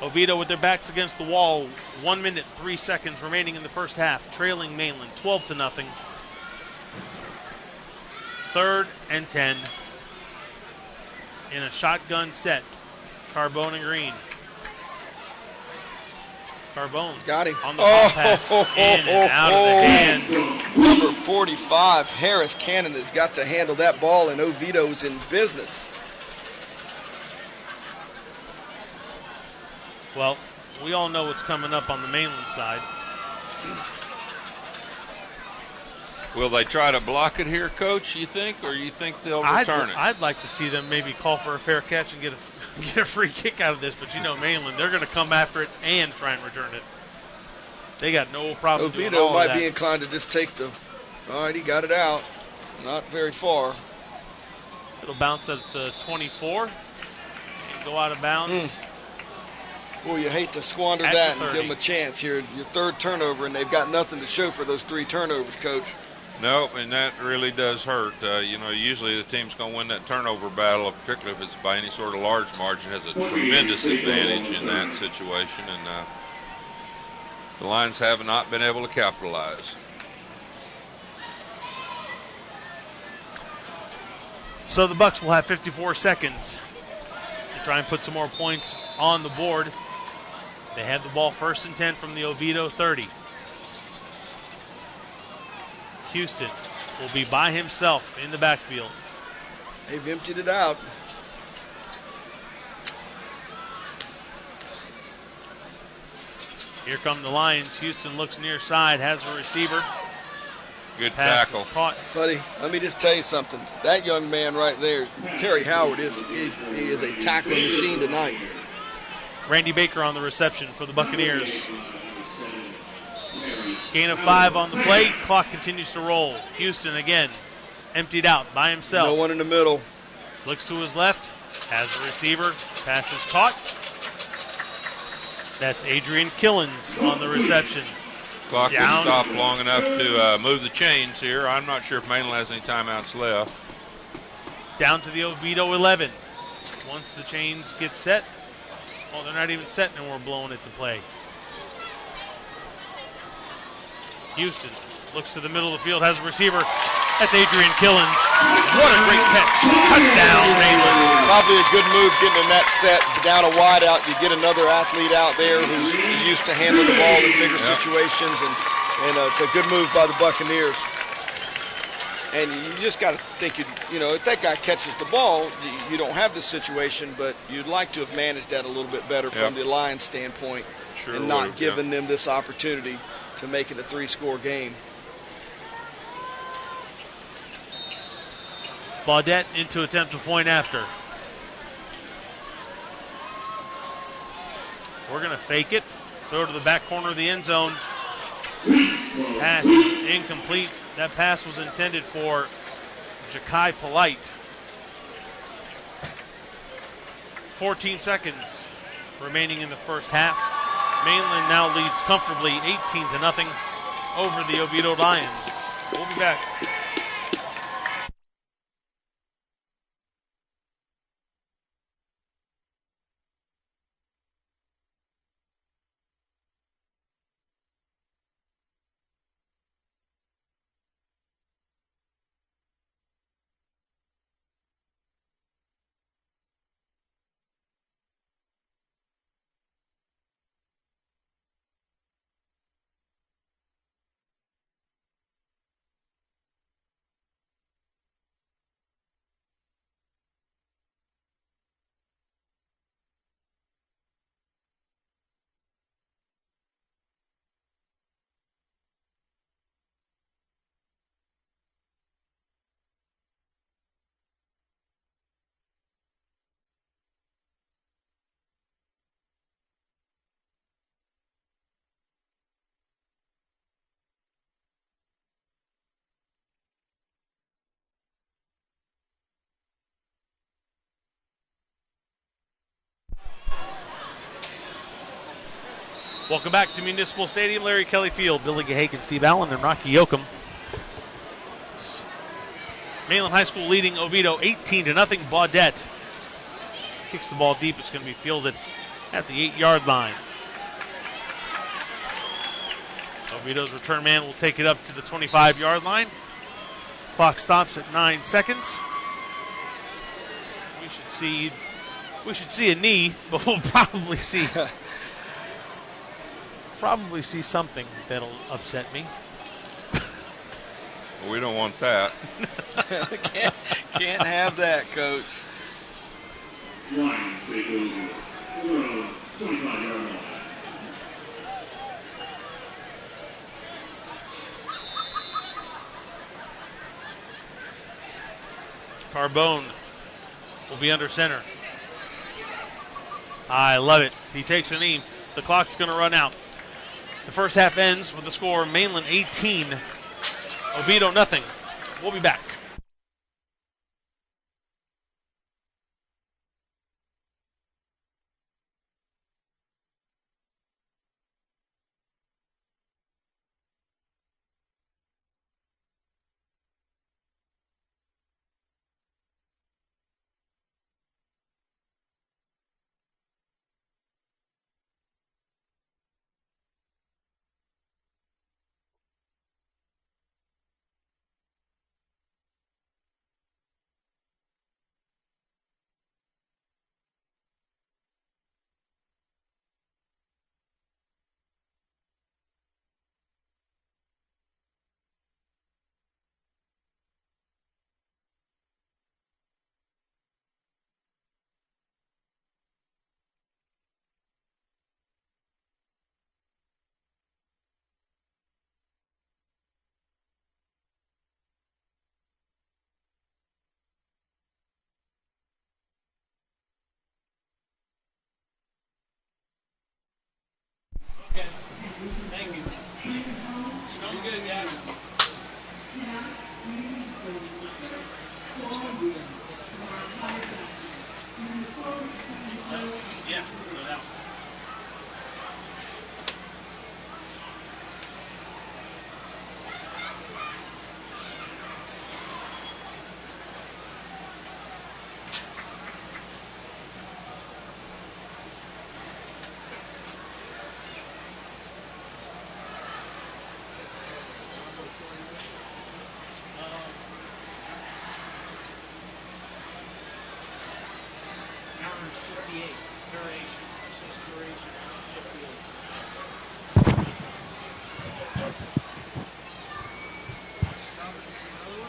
Oviedo with their backs against the wall. 1 minute, 3 seconds remaining in the first half. Trailing Mainland 12-0. 3rd and 10 in a shotgun set. Carbone and Green. Carbone got him on the ball pass, in and out of the hands. Number 45, Harris Cannon, has got to handle that ball, and Oviedo's in business. Well, we all know what's coming up on the Mainland side. Will they try to block it here, Coach, you think, or you think they'll return it? I'd like to see them maybe call for a fair catch and get a free kick out of this, but you know Mainland, they're going to come after it and try and return it. They got no problem doing all Oviedo might of that. be inclined to just take the, all right, he got it out. Not very far. It'll bounce at the 24 and go out of bounds. Boy, you hate to squander At that the and give 30. them a chance. Your 3rd turnover, and they've got nothing to show for those 3 turnovers, Coach. No, and that really does hurt. Usually the team's going to win that turnover battle, particularly if it's by any sort of large margin, has a tremendous advantage in that situation, and the Lions have not been able to capitalize. So the Bucks will have 54 seconds to try and put some more points on the board. They have the ball 1st and 10 from the Oviedo 30. Houston will be by himself in the backfield. They've emptied it out. Here come the Lions. Houston looks near side, has a receiver. Good Pass tackle. is caught. Buddy, let me just tell you something. That young man right there, Terry Howard, he is a tackling machine tonight. Randy Baker on the reception for the Buccaneers. Gain of 5 on the play. Clock continues to roll. Houston again emptied out by himself. No one in the middle. Looks to his left. Has the receiver. Pass is caught. That's Adrian Killens on the reception. Clock Down. has stopped long enough to move the chains here. I'm not sure if Mainland has any timeouts left. Down to the Oviedo 11. Once the chains get set. Oh, they're not even set and we're blowing it to play. Houston looks to the middle of the field, has a receiver. That's Adrian Killens. What a great catch. Touchdown, Mainland. Probably a good move getting in that set. Down a wide out, you get another athlete out there who's used to handling the ball in bigger situations, and it's a good move by the Buccaneers. And you just got to think, if that guy catches the ball, you don't have this situation, but you'd like to have managed that a little bit better from the Lions standpoint, Sure and not would, giving them this opportunity to make it a 3-score game. Baudette into attempt to point after. We're going to fake it. Throw to the back corner of the end zone. Pass is incomplete. That pass was intended for Ja'Kai Polite. 14 seconds remaining in the first half. Mainland now leads comfortably 18-0 over the Oviedo Lions. We'll be back. Welcome back to Municipal Stadium. Larry Kelly Field, Billy Gahagan, Steve Allen, and Rocky Yoakum. Mainland High School leading Oviedo 18-0. Baudette kicks the ball deep. It's going to be fielded at the 8-yard line. Oviedo's return man will take it up to the 25-yard line. Clock stops at 9 seconds. We should see a knee, but we'll probably see something that'll upset me. Well, we don't want that. Can't have that, Coach. Lions take over. 25-yard line. Carbone will be under center. I love it. He takes a knee. The clock's going to run out. The first half ends with the score Mainland 18, OVDIEO nothing. We'll be back. Thank you. Smelling good, guys. Yeah, no doubt.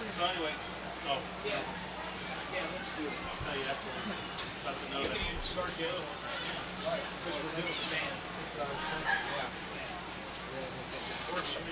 So anyway, yeah, let's do it. I'll tell you afterwards. About to know that. You can even start the other one right now. Right. Because we're doing the band. Yeah. Works for me.